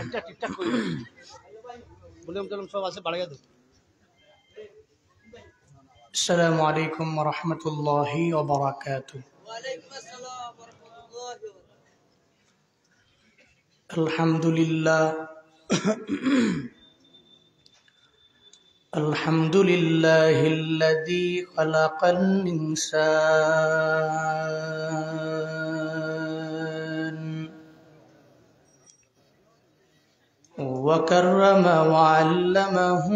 আচ্ছা ঠিকঠাক করি ভলিউম টলিউম সব আছে বাড়াইয়া দাও السلام عليكم ورحمة الله وبركاته وعليكم السلام ورحمة الله وبركاته الحمد لله الحمد لله الذي خلق الإنسان وكرم وعلمه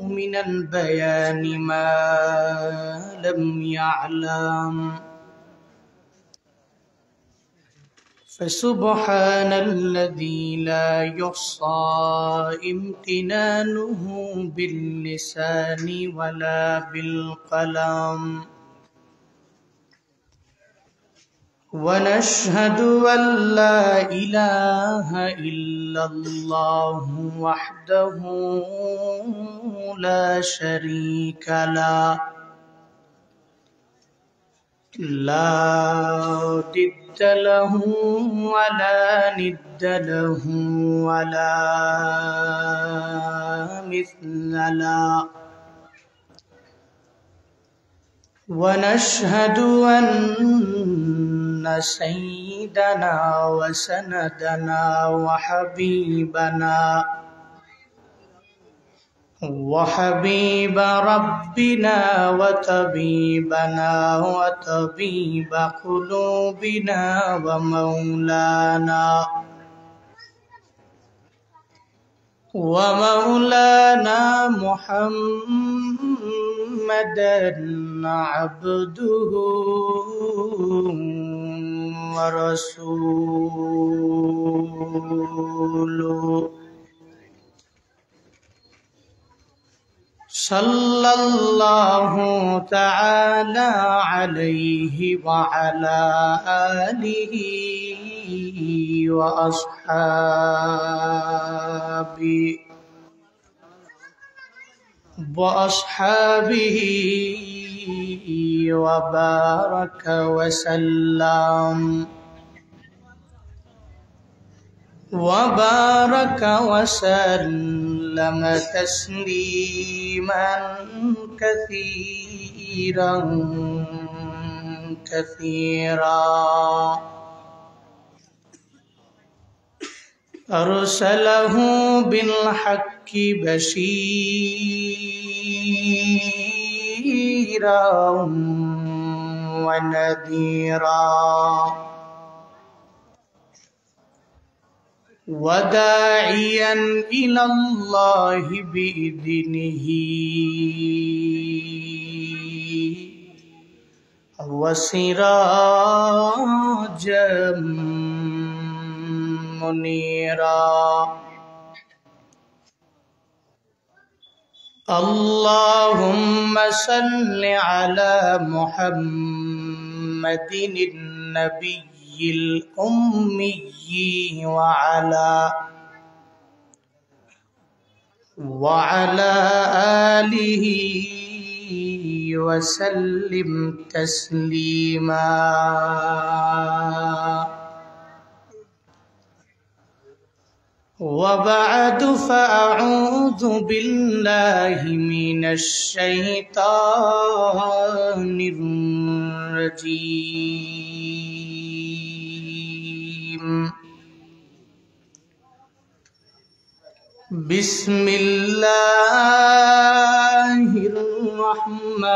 من البيان ما لم يعلم فسبحان الذي لا يحصى امتنانه باللسان ولا بالقلم ونشهد أن لا إله إلا الله وحده لا شريك له لا ضد له ولا ند له ولا مثل له ونشهد أن سيدنا وسندنا وحبيب ربنا وطبيبنا وطبيب قلوبنا ومولانا محمدا عبده ورسوله صلى الله تعالى عليه وعلى آله وأصحابه وبارك وسلم تسليما كثيرا أرسله بالحق بشيرا ونذيرا وداعيا إلى الله بإذنه وسراجا منيرا اللهم صل على محمد النبي الأمي وعلى آله وسلم تسليما وبعد فأعوذ بالله من الشيطان الرجيم بسم الله الرحمن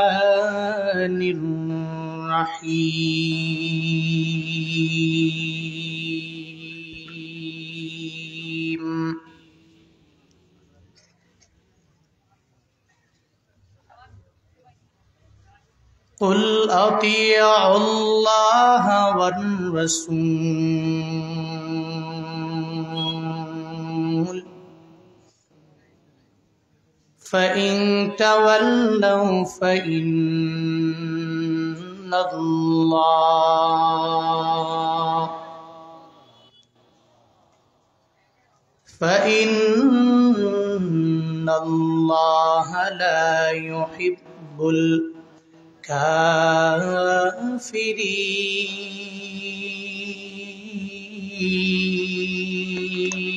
الرحيم قل أطيعوا الله والرسول فإن تولوا فإن الله لا يحب الكافرين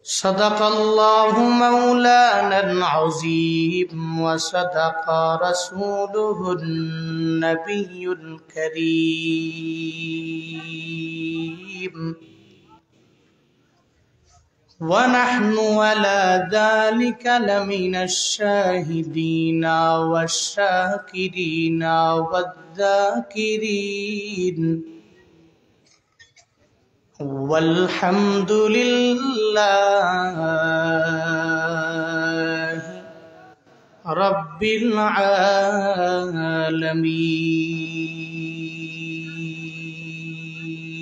صدق الله مولانا العظيم وصدق رسوله النبي الكريم ونحن على ذلك لمن الشاهدين والشاكرين والذاكرين والحمد لله رب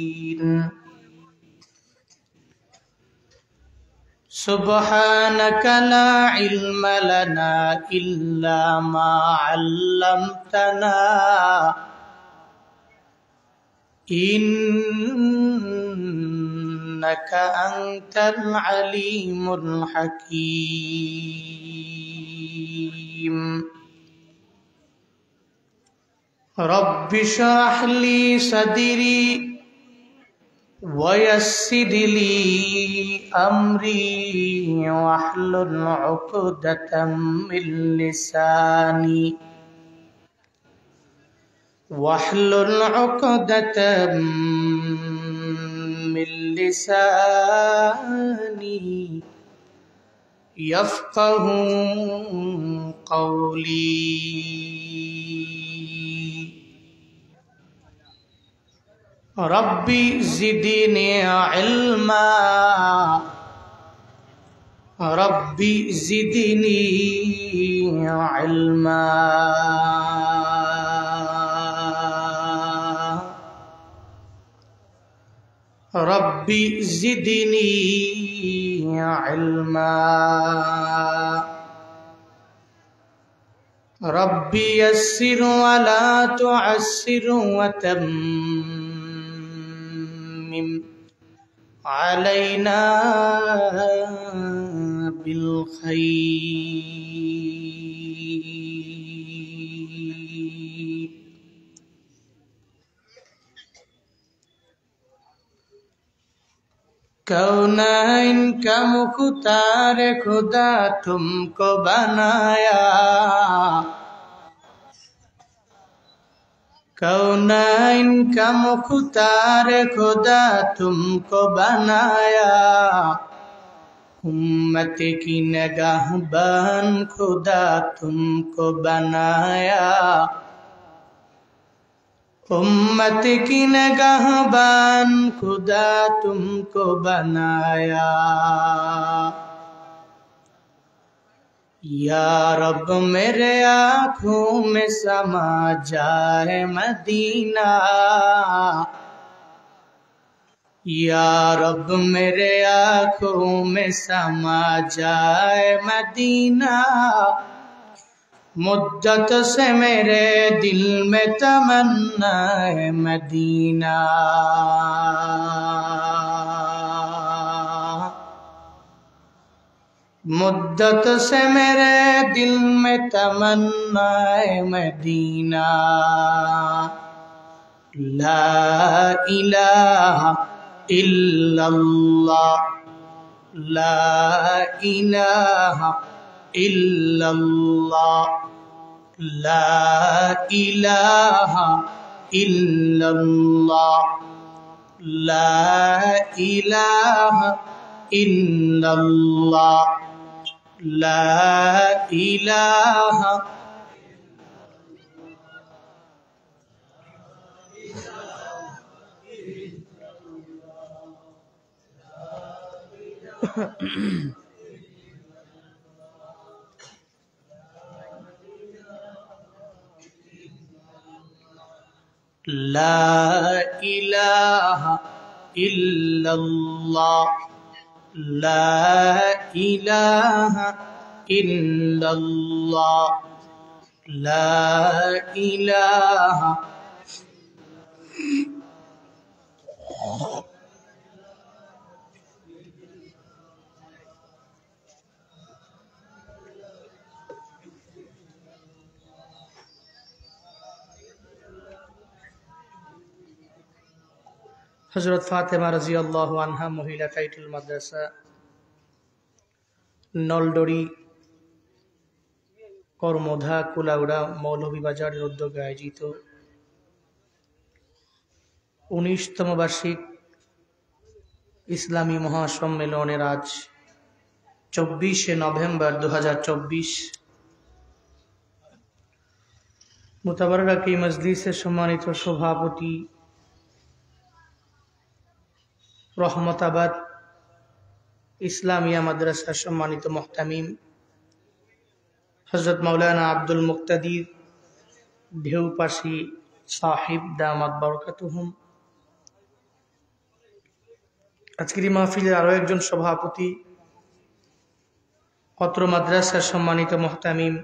العالمين سبحانك لا علم لنا إلا ما علمتنا إنك أنت العليم الحكيم رب اشرح لي صدري ويسر لي أمري واحلل عقدة من لساني واحلل عقدة من لساني يفقه قولي ربي زدني علما ربي زدني علما ربي زدني علما ربي يسر ولا تعسر وتمم علينا بالخير कौनैन का मुख्तार खुदा तुमको बनाया कौनैन का मुख्तार खुदा तुमको बनाया उम्मत की निगाहबान खुदा तुमको बनाया उम्मत की निगाहबान खुदा तुमको बनाया या रब मेरे आँखों में समा जाए मदीना या रब मेरे आँखों में समा जाए मदीना मुद्दत से मेरे दिल में तमन्ना है मदीना मुद्दत से मेरे दिल में तमन्ना है मदीना ला इलाहा इल्लल्लाह ला इलाहा इल्लल्लाह ला इलाहा इल्लल्लाह ला इलाहा इल्लल्लाह ला इलाहा ला इलाहा इल्लल्लाह ला इलाहा इल्लल्लाह ला इलाहा हजरत फातिमा रजी अल्लाह अन्हा महिला टाइटल मदरसा নলডরি কর্মধা কুলাউড়া মৌলভীবাজারের উদ্যোগে আয়োজিত ১৯তম বার্ষিক ইসলামী মহাসম্মেলনের আজ ২৪শে নভেম্বর ২০২৪ মুতাবারক এই মজলিসের সম্মানিত সভাপতি রহমতাবাদ ইসলামিয়া মাদ্রাসার সম্মানিত মুহতামিম হযরত মাওলানা আব্দুল মুক্তাদির ঢেউপাশি সাহিব দামাত বরকাতুহুম, আজকের এই মাহফিলের আরো একজন সভাপতি অত্র মাদ্রাসার সম্মানিত মুহতামিম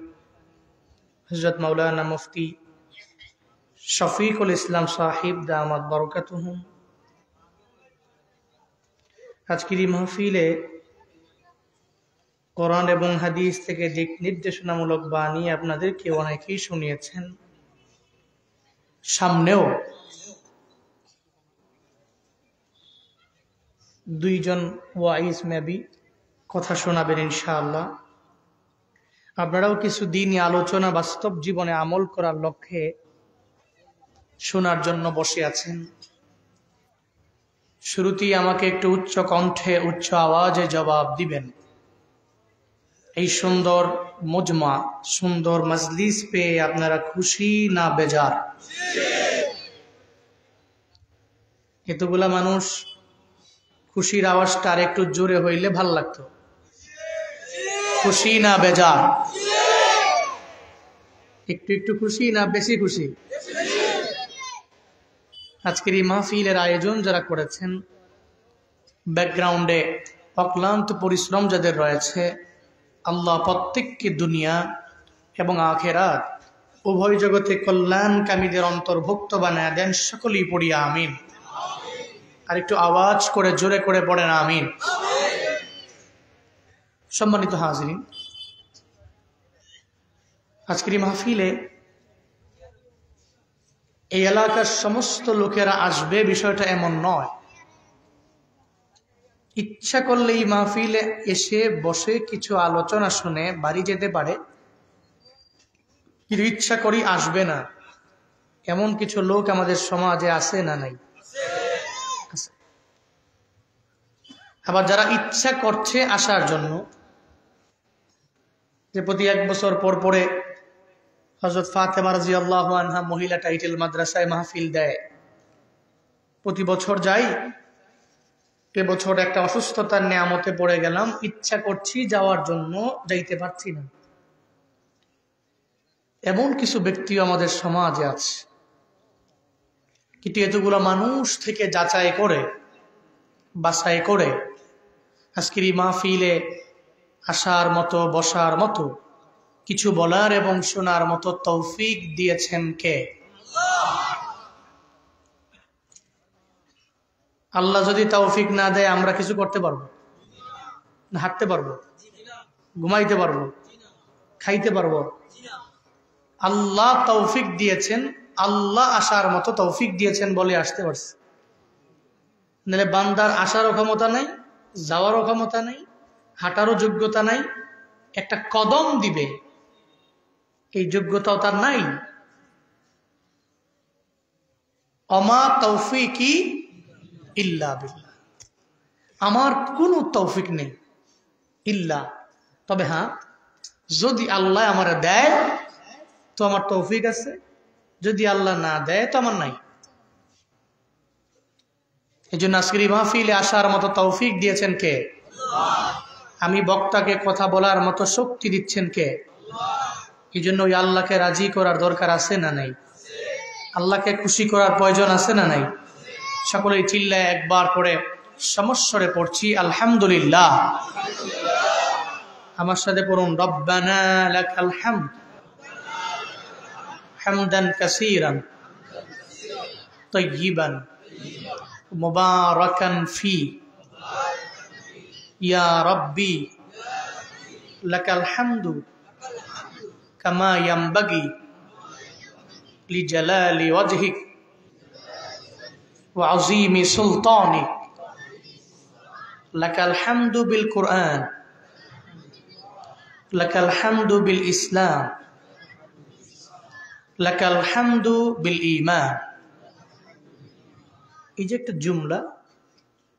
হযরত মাওলানা মুফতি শফিকুল ইসলাম সাহিব দামাত বরকাতুহুম, আজকের এই মাহফিলে কোরআন এবং হাদিস থেকে দিক নির্দেশনামূলক বাণী আপনাদেরকে অনেকেই শুনিয়েছেন। সামনেও দুইজন ওয়াইজ মেবি কথা শোনাবেন ইনশাআল্লাহ। আপনারাও কিছু দিনই আলোচনা বাস্তব জীবনে আমল করার লক্ষ্যে শোনার জন্য বসে আছেন। শুরুতেই আমাকে একটু উচ্চ কণ্ঠে উচ্চ আওয়াজে জবাব দিবেন, এই সুন্দর মজমা সুন্দর মজলিস পেয়ে আপনারা খুশি না বেজার? এতগুলা মানুষ, খুশির আওয়াজটা আর একটু জোরে হইলে ভাল লাগতো। খুশি না বেজার? একটু একটু খুশি না বেশি খুশি? আজকের এই মাহফিলের আয়োজন যারা করেছেন, ব্যাকগ্রাউন্ডে অক্লান্ত পরিশ্রম যাদের রয়েছে, আল্লাহ প্রত্যেককে দুনিয়া এবং আখেরাত উভয় জগতে কল্যাণকামীদের অন্তর্ভুক্ত বানায় দেন। সকলেই পড়ি আমিন। আর একটু আওয়াজ করে জোরে করে পড়েন আমিন। সম্মানিত হাজিরিন, আজকের এই মাহফিলে এই এলাকার সমস্ত লোকেরা আসবে বিষয়টা এমন নয়। ইচ্ছা করলে এই মাহফিলে এসে বসে কিছু আলোচনা শুনে বাড়ি যেতে পারে, কিন্তু ইচ্ছা করি আসবে না এমন কিছু লোক আমাদের সমাজে আছে না নাই? আবার যারা ইচ্ছা করছে আসার জন্য, যে প্রতি ১ বছর পর পরে হযরত ফাতেমা রাদিয়াল্লাহু আনহা মহিলা টাইটেল মাদ্রাসায় মাহফিল দেয়, প্রতি বছর যাই, এবছর একটা অসুস্থতার নেয়ামতে পড়ে গেলাম, ইচ্ছা করছি যাওয়ার জন্য, যাইতে পারছি না। এমন কিছু ব্যক্তিও আমাদের সমাজে আছে, কিন্তু এতগুলো মানুষ থেকে যাচাই করে বাছাই করে আজকের এই মাহফিলে আসার মতো, বসার মতো, কিছু বলার এবং শোনার মতো তৌফিক দিয়েছেন কে? আল্লাহ যদি তৌফিক না দেয় আমরা কিছু করতে পারবো না? হাঁটতে পারবো? ঘুমাইতে পারবো? খাইতে পারবো? আল্লাহ তৌফিক দিয়েছেন, আল্লাহ আসার মতো তৌফিক দিয়েছেন বলে আসতে পারছে। নাহলে বান্দার আসারও ক্ষমতা নাই, যাওয়ারও ক্ষমতা নাই, হাঁটারও যোগ্যতা নাই, একটা কদম দিবে এই যোগ্যতাও তার নাই। অমা তৌফিকি ইল্লা বিল্লাহ, আমার কোনো তৌফিক নেই ইল্লা, তবে হ্যাঁ যদি আল্লাহ আমার দেয় তো আমার তৌফিক আছে, যদি আল্লাহ না দেয় তো আমার নাই। এই জন্য আজকের এই মাহফিলে আসার মতো তৌফিক দিয়েছেন কে? আমি বক্তাকে কথা বলার মতো শক্তি দিচ্ছেন কে? এই জন্য ওই আল্লাহকে রাজি করার দরকার আছে না নাই? আল্লাহকে খুশি করার প্রয়োজন আছে না নাই? সকলেই চিল্লায় একবার করে সমস্বরে পড়ছি আলহামদুলিল্লাহ। আমার সাথে পড়ুন, রব্বানা লাকাল হামদ হামদান কাসীরান তাইয়িবান মুবারাকান ফি ইয়া রাব্বি লাকাল হামদু কামা ইয়ানবাগি লিজালালি ওয়াজহিক ওয়া আযীমি সুলতানিক লাকাল হামদু বিল কুরআন লাকাল হামদু বিল ইসলাম, লাকাল হামদু বিল ঈমান। এই যে একটা জুমলা,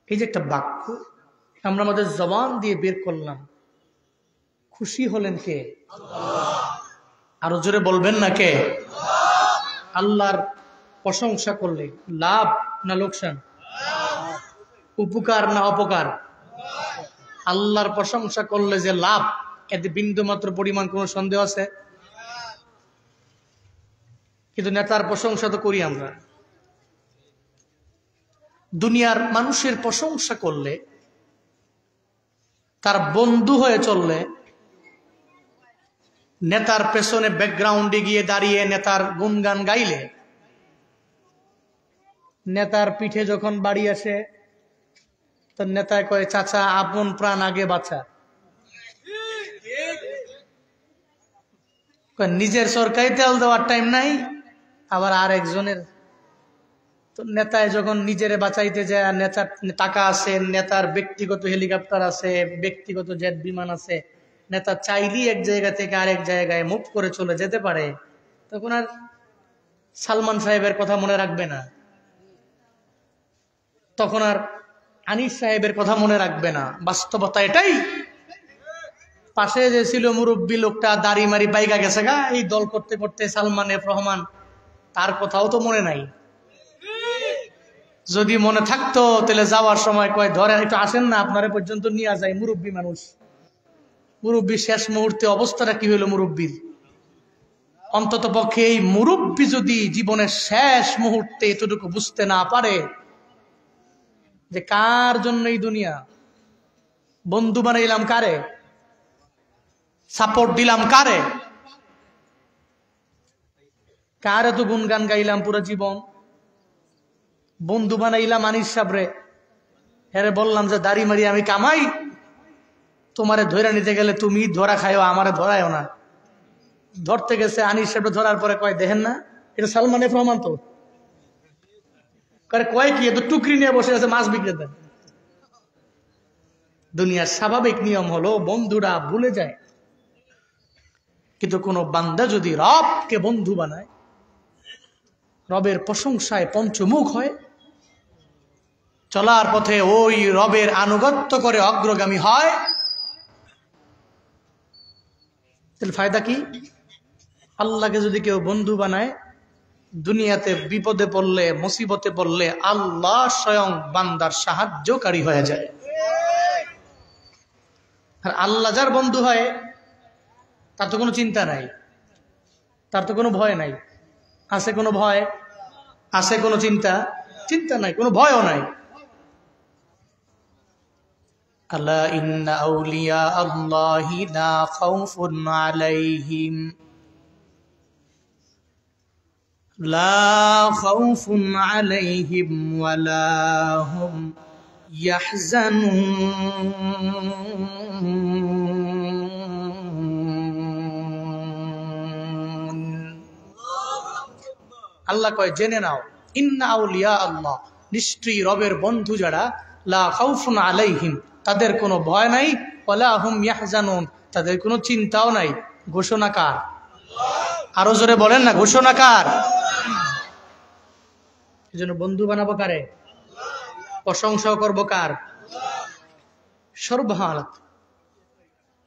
এই যে একটা বাক্য আমরা আমাদের জবান দিয়ে বের করলাম, খুশি হলেন কে? আরো জোরে বলবেন না কে? আল্লাহর প্রশংসা করলে লাভ না লোকসান, উপকার না অপকার? আল্লাহর প্রশংসা করলে যে লাভ, এতে বিন্দু মাত্র পরিমাণ কোনো সন্দেহ আছে? কিন্তু নেতার প্রশংসা তো করি আমরা। দুনিয়ার মানুষের প্রশংসা করলে, তার বন্ধু হয়ে চললে, নেতার পেছনে ব্যাকগ্রাউন্ডে গিয়ে দাঁড়িয়ে নেতার গুণগান গাইলে, নেতার পিঠে যখন বাড়ি আসে তো নেতায় কয় চাচা আপন প্রাণ আগে বাঁচা। নিজের সরকারি তেল দেওয়ার টাইম নাই, আবার আর একজনের। তো নেতায় যখন নিজেরে বাঁচাইতে যায়, নেতার টাকা আছে, নেতার ব্যক্তিগত হেলিকপ্টার আছে, ব্যক্তিগত জেট বিমান আছে, নেতা চাইলেই এক জায়গা থেকে আরেক জায়গায় মুভ করে চলে যেতে পারে, তখন আর সালমান সাহেবের কথা মনে রাখবে না, তখন আর আনিস সাহেবের কথা মনে রাখবে না। বাস্তবতা এটাই। পাশে যে ছিল মুরব্বী লোকটা, দাড়ি মারি বাইগা গেছে গা এই দল করতে করতে, সালমান এফ রহমান, তার কথাও তো মনে নাই। যদি মনে থাকতো তাহলে যাওয়ার সময় কয় ধরেন একটু আসেন না, আপনারা পর্যন্ত নিয়ে যায়, মুরব্বী মানুষ। মুরব্বী শেষ মুহূর্তে অবস্থাটা কি হইল মুরব্বীর? অন্তত পক্ষে এই মুরব্বী যদি জীবনের শেষ মুহূর্তে এতটুকু বুঝতে না পারে যে কার জন্য এই দুনিয়া, বন্ধু বানাইলাম কারে, সাপোর্ট দিলাম কারে, কার এত গুণগান গাইলাম পুরো জীবন, বন্ধু বানাইলাম আনিস সাবরে, হ্যাঁ বললাম যে দাড়ি মারি আমি কামাই, তোমারে ধরে নিতে গেলে তুমি ধরা খাইও, আমারে ধরায়ও না। ধরতে গেছে আনিস সাবরে, ধরার পরে কয় দেখেন না এটা সালমান এফ রহমান, তো কয় কি এত টুকরি নিয়ে বসে আছে মাছ বিক্রি দেন। দুনিয়ার স্বাভাবিক নিয়ম হলো বন্ধুরা ভুলে যায়, কিন্তু কোন বান্দা যদি রবকে বন্ধু বানায়, রবের প্রশংসায় পঞ্চমুখ হয়, চলার পথে ওই রবের আনুগত্য করে অগ্রগামী হয়, তাহলে ফায়দা কি? আল্লাহকে যদি কেউ বন্ধু বানায়, দুনিয়াতে বিপদে পড়লে, মুসিবতে পড়লে আল্লাহ স্বয়ং বান্দার সাহায্যকারী হয়ে যায়। আর আল্লাহ যার বন্ধু হয় তার তো কোনো চিন্তা নাই, তার তো কোনো ভয় নাই। আছে কোনো ভয়? আছে কোনো চিন্তা? চিন্তা নাই, কোনো ভয়ও নাই। আলা ইন্না আউলিয়া আল্লাহি লা খাউফুন আলাইহিম লা খাউফুন আলাইহিম ওয়ালা হুম ইয়াহজানুন। আল্লাহ কয় জেনে নাও, ইন্না আউলিয়া আল্লাহ, নিশ্চয়ই রবের বন্ধু যারা, লা খাউফুন আলাইহিম, তাদের কোনো ভয় নাই, ওয়ালা হুম ইয়াহজানুন, তাদের কোনো চিন্তাও নাই। ঘোষণা কার? আরো জোরে বলেন না, ঘোষণা কার? এজন্য বন্ধু বানাবো কারে? প্রশংসাও করবো কার? সর্বহালত।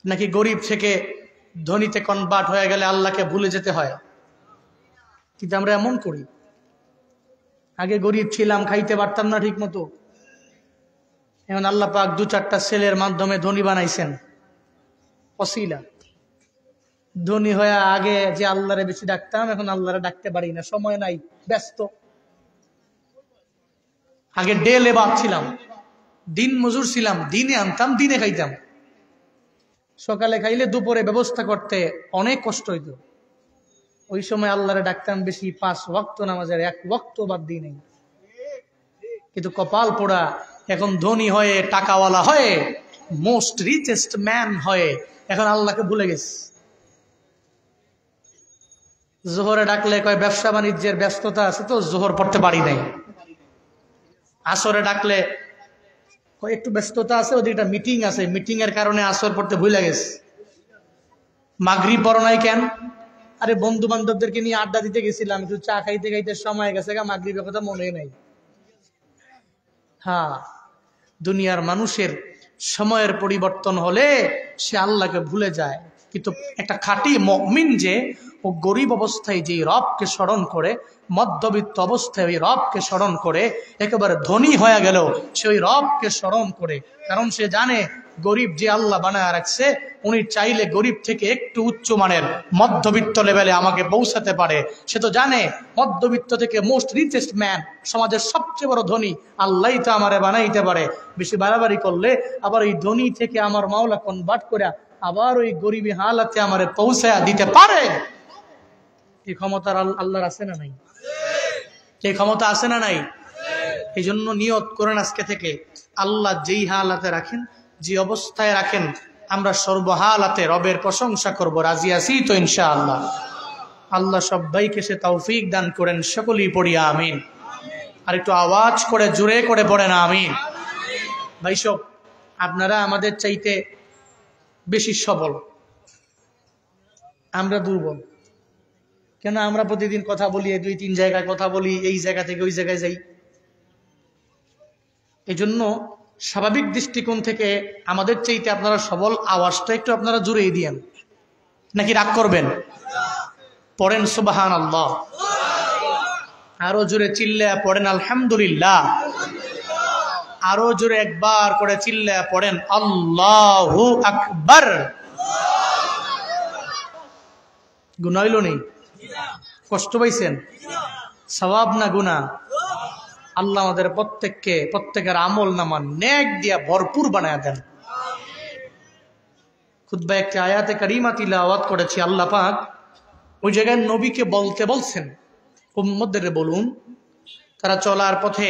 নাকি গরিব থেকে ধনীতে কনভার্ট হয়ে গেলে আল্লাহকে ভুলে যেতে হয়? কিন্তু আমরা এমন করি, আগে গরিব ছিলাম, খাইতে পারতাম না ঠিক মতো, এখন আল্লাহ পাক 2-4টা ছেলের মাধ্যমে ধনী বানাইছেন, ওসিলা। ধনী হয়ে আগে যে আল্লাহরে বেশি ডাকতাম, এখন আল্লাহরে ডাকতে পারি না, সময় নাই, ব্যস্ত। আগে ডে লেবার ছিলাম, দিন মজুর ছিলাম, দিনে আনতাম দিনে খাইতাম, সকালে খাইলে দুপুরে ব্যবস্থা করতে অনেক কষ্ট হইত। ওই সময় আল্লাহরে ডাকতাম বেশি, 5 ওয়াক্ত নামাজের 1 ওয়াক্ত বাদ দিই নাই। কিন্তু কপাল পোড়া, এখন ধনী হয়ে, টাকাওয়ালা হয়ে, মোস্ট রিচেস্ট ম্যান হয়ে এখন আল্লাহকে ভুলে গেছে। জোহরে ডাকলে কয় ব্যবসা বাণিজ্যের ব্যস্ততা আছে তো জোহর পড়তে পারি নাই। আসরে ডাকলে একটু ব্যস্ততা আছে, ওদিকে একটা মিটিং আছে, মিটিং এর কারণে আসর পড়তে ভুলে গেছে। মাগরিব পড়ো নাই কেন? আরে বন্ধু বান্ধবদেরকে নিয়ে আড্ডা দিতে গেছিলাম, একটু চা খাইতে খাইতে সময় গেছে, মাগরিবের কথা মনে নাই। হ্যাঁ, দুনিয়ার মানুষের সময়ের পরিবর্তন হলে সে আল্লাহকে ভুলে যায়, কিন্তু একটা খাঁটি মুমিন যে ও গরিব অবস্থায় যে রবকে স্মরণ করে, মধ্যবিত্ত অবস্থায় ওই রবকে স্মরণ করে, একেবারে ধনী হয়ে গেল সে ওই রবকে স্মরণ করে, কারণ সে জানে গরিব যে আল্লাহ বানায় রাখছে উনি চাইলে গরিব থেকে একটু উচ্চ মানের মধ্যবিত্ত লেভেলে আমাকে পৌঁছাতে পারে। সে তো জানে মধ্যবিত্ত থেকে মোস্ট রিচেস্ট ম্যান, সমাজের সবচেয়ে বড় ধনী আল্লাহই তো আমারে বানাইতে পারে। বেশি বাড়াবাড়ি করলে আবার ওই ধনী থেকে আমার মাওলা কনভার্ট করে আবার ওই গরিবী হালাতে আমারে পৌঁছায়া দিতে পারে। এই ক্ষমতা আল্লাহর আছে না নাই? এই ক্ষমতা আছে না নাই? এই জন্য নিয়ত করেন আজকে থেকে, আল্লাহ যেই হালাতে রাখেন, যে অবস্থায় রাখেন, আমরা সর্বহালাতে রবের প্রশংসা করব। রাজি আছি তো ইনশাআল্লাহ? আল্লাহ সবাইকে সে তৌফিক দান করেন। সকলেই পড়ি আমিন। আর একটু আওয়াজ করে জোরে করে পড়েন আমিন। ভাই সব, আপনারা আমাদের চাইতে বেশি সবল, আমরা দুর্বল। কেন? আমরা প্রতিদিন কথা বলি, 2-3 জায়গায় কথা বলি, এই জায়গা থেকে ওই জায়গায় যাই। এই জন্য স্বাভাবিক দৃষ্টিকোণ থেকে আমাদের চাইতে আপনারা সবল। আওয়াজটা একটু আপনারা জোরেই দিয়েন, নাকি রাগ করবেন? পড়েন সুবহানাল্লাহ। আরো জোরে চিল্লায়া পড়েন আলহামদুলিল্লাহ। আরো জোরে একবার করে চিল্লায়া পড়েন আল্লাহু আকবার। গুনাহ হইল নেই? কষ্ট পাইছেন? সওয়াব না গুনাহ? আল্লাহ আমাদের প্রত্যেকের আমল নামা নেক দিয়া ভরপুর বানায়া দেন। খুতবায় একটি আয়াতে কারিমা তিলাওয়াত করেছি। আল্লাহ পাক ওই জায়গায় নবীকে বলতে বলছেন, উম্মতদের বলুন তারা চলার পথে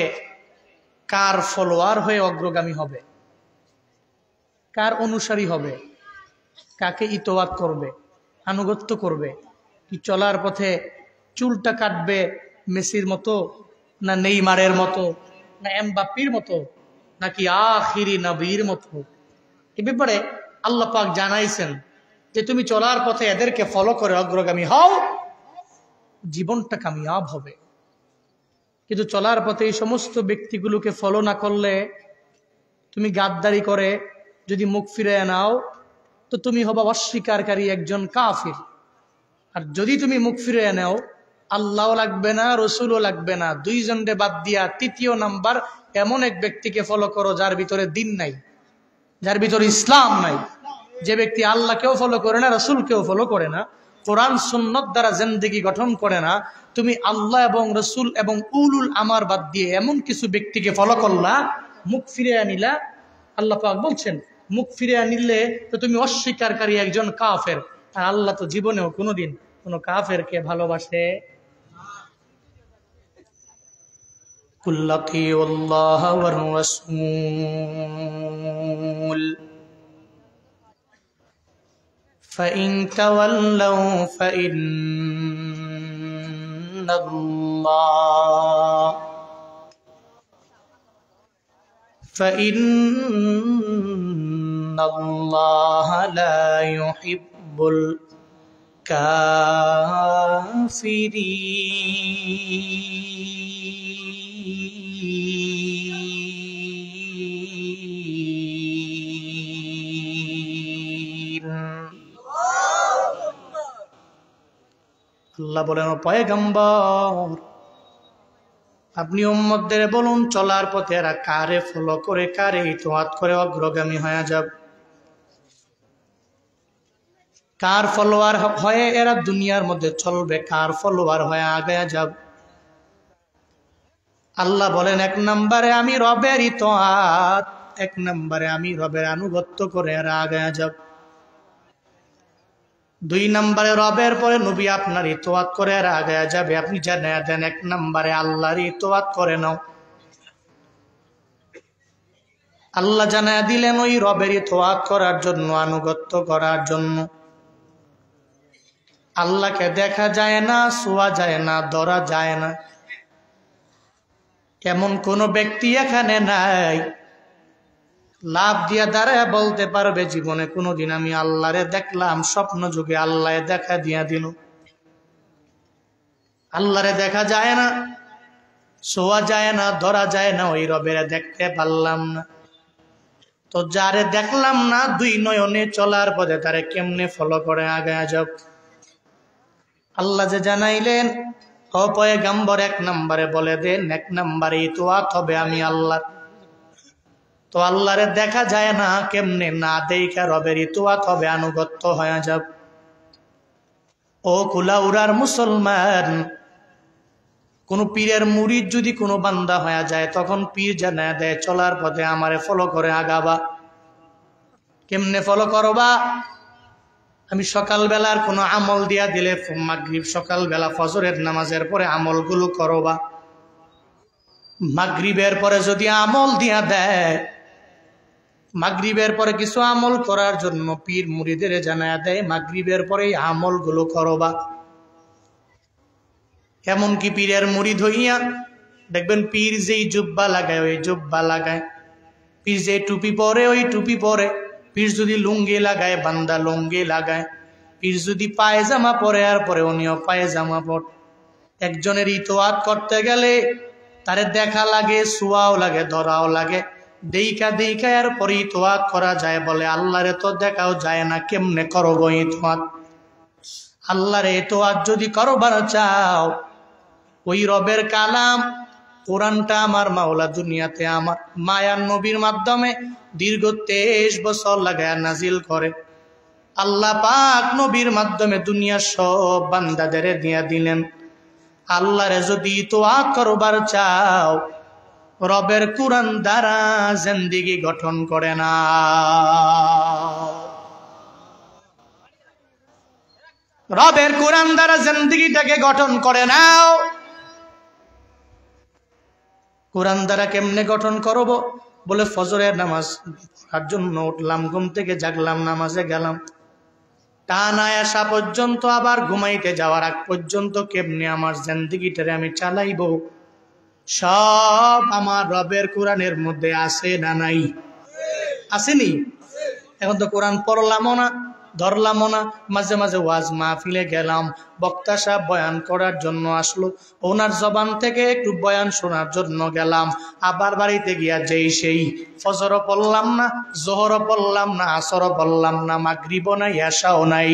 কার ফলোয়ার হয়ে অগ্রগামী হবে, কার অনুসারী হবে, কাকে ইতোয়াত করবে, আনুগত্য করবে। কি চলার পথে চুলটা কাটবে মেসির মতো, না নেইমারের মতো, না এমবাপ্পির মতো, নাকি আখিরি নবীর মতো? এ ব্যাপারে আল্লাহ পাক জানাইছেন যে তুমি চলার পথে এদেরকে ফলো করে অগ্রগামী হও, জীবনটা কামিয়াব হবে। কিন্তু চলার পথে এই সমস্ত ব্যক্তিগুলোকে ফলো না করলে, তুমি গাদ্দারি করে যদি মুখ ফিরে নাও, তো তুমি হবা অস্বীকারী একজন কাফির। আর যদি তুমি মুখ ফিরে নাও, আল্লাহও লাগবে না, রসুলও লাগবে না, দুইজনকে বাদ দিয়া তৃতীয় নাম্বার এমন এক ব্যক্তিকে ফলো করো যার ভিতরে দিন নাই, যার ভিতরে ইসলাম নাই, যে ব্যক্তি আল্লাহকেও ফলো করে না, রসুলকেও ফলো করে না, কোরআন সুন্নত দ্বারা জিন্দেগি গঠন করে না। তুমি আল্লাহ এবং রসুল এবং উলুল আমার বাদ দিয়ে এমন কিছু ব্যক্তিকে ফলো করলা, মুখ ফিরে আনিলা। আল্লাহ পাক বলছেন মুখ ফিরে আনিলে তো তুমি অস্বীকারী একজন কাফের। আর আল্লাহ তো জীবনেও কোনোদিন কোনো কাফেরকে ভালোবাসে। কুল আতিউল্লাহ ওয়ার রাসূল ফাইন তাওয়াল্লাউ ফাইন্নাল্লাহা লা ইউহিব্বুল কাফিরিন। আল্লাহ বলেন, ও পয়গম্বর, আপনি উম্মতদের বলুন চলার পথে এরা কারে ফলো করে, কারে ইতোয়াত করে অগ্রগামী হয়ে যাব, কার ফলোয়ার হয়ে এরা দুনিয়ার মধ্যে চলবে, কার ফলোয়ার হয়ে আগায়া যাব। আল্লাহ বলেন, 1 নম্বরে আমি রবের ইতোয়াত, 1 নম্বরে আমি রবের আনুগত্য করে এরা আগায়া যাব। 2 নম্বরে রবের পরে নবী আপনার ইতোয়াত করে এরা আগায়া যাবে। আপনি জানিয়ে দেন 1 নম্বরে আল্লাহর ইতোয়াত করে নাও। আল্লাহ জানিয়ে দিলেন ওই রবের ইতোয়াত করার জন্য, আনুগত্য করার জন্য আল্লাহকে দেখা যায় না, ছোঁয়া যায় না, ধরা যায় না, এমন কোন ব্যক্তি এখানে নাই লাভ দিয়া দাঁড়ায় বলতে পারবে জীবনে কোনোদিন আমি আল্লাহরে দেখলাম, স্বপ্ন যুগে আল্লাহ দেখা দিয়া দিল। আল্লাহরে দেখা যায় না, ছোঁয়া যায় না, ধরা যায় না, ওই রবেরে দেখতে পারলাম না। তো যারে দেখলাম না, দুই নয়নে চলার পথে তারে কেমনে ফলো করে আগায় যাব? আল্লাহ যে জানাইলেন, ও পয়গম্বর, 1 নম্বরে বলে দেন, 1 নম্বরে ইতোয়াত হবে আমি আল্লাহর। তো আল্লাহরে দেখা যায় না, কেমনে না দেখা রবের ইতোয়াত হবে, আনুগত্য হয়ে যাব। ও কুলাউড়ার মুসলমান, কোন পীরের মুরিদ যদি কোনো বান্দা হয়ে যায়, তখন পীর জানায় দেয় চলার পথে আমারে ফলো করে আগাবা। কেমনে ফলো করবা? আমি সকালবেলার কোনো আমল দিয়া দিলে মাগরিব, সকালবেলা ফজরের নামাজের পরে আমলগুলো করবা। মাগরিবের পরে যদি আমল দিয়া দেয়, মাগরিবের পরে কিছু আমল করার জন্য পীর মুরিদের জানায় দেয় মাগরিবের পরে আমলগুলো করবা। এমনকি পীরের মুরিদ হইয়া দেখবেন পীর যেই জুব্বা লাগায় ওই জুব্বা লাগায়, পীর যে টুপি পরে ওই টুপি পরে, পীর যদি লুঙ্গি লাগায় বান্দা লুঙ্গি লাগায়, পীর যদি পায়জামা পরে আর পরে উনিও পায়জামা পরে। একজনের ইতোয়াত করতে গেলে তারে দেখা লাগে, ছোঁয়াও লাগে, ধরাও লাগে, দেইকা দেইকা আর পরে ইতোয়াত করা যায়। বলে আল্লাহরে তো দেখাও যায় না, কেমনে করবো ইতোয়াত? আল্লাহরে ইতোয়াত যদি করবার চাও, ওই রবের কালাম কোরআনটা আমার মাওলা দুনিয়াতে আমার মায়ার নবীর মাধ্যমে দীর্ঘ 23 বছর লাগায় নাজিল করে। আল্লাহ পাক নবীর মাধ্যমে দুনিয়ার সব বান্দাদের দিয়ে দিলেন। আল্লাহরে যদি ইতোয়াত করবার চাও, রবের কোরআন দ্বারা জিন্দেগি গঠন করে না। রবের কোরআন দ্বারা জিন্দেগিটাকে গঠন করে নাও। কোরআন দ্বারা কেমনে গঠন করব? বলে ফজরের নামাজ পড়ার জন্য উঠলাম, ঘুম থেকে জাগলাম, নামাজে গেলাম, টানা আসা পর্যন্ত, আবার ঘুমাইতে যাওয়ার আগ পর্যন্ত কেমনে আমার জিন্দেগিটারে আমি চালাইব, সব আমার রবের কোরআনের মধ্যে আছে না নাই? আসেনি? এখন তো কোরআন পড়লামও না, ধরলামও না। মাঝে মাঝে ওয়াজ মাহফিলে গেলাম, বক্তা সাহেব বয়ান করার জন্য আসলো, ওনার জবান থেকে একটু বয়ান শোনার জন্য গেলাম। আবার বাড়িতে গিয়া যেই সেই ফজরও পড়লাম না, জোহরও পড়লাম না, আসরও পড়লাম না, মাগরিবও নাই, এশাও নাই।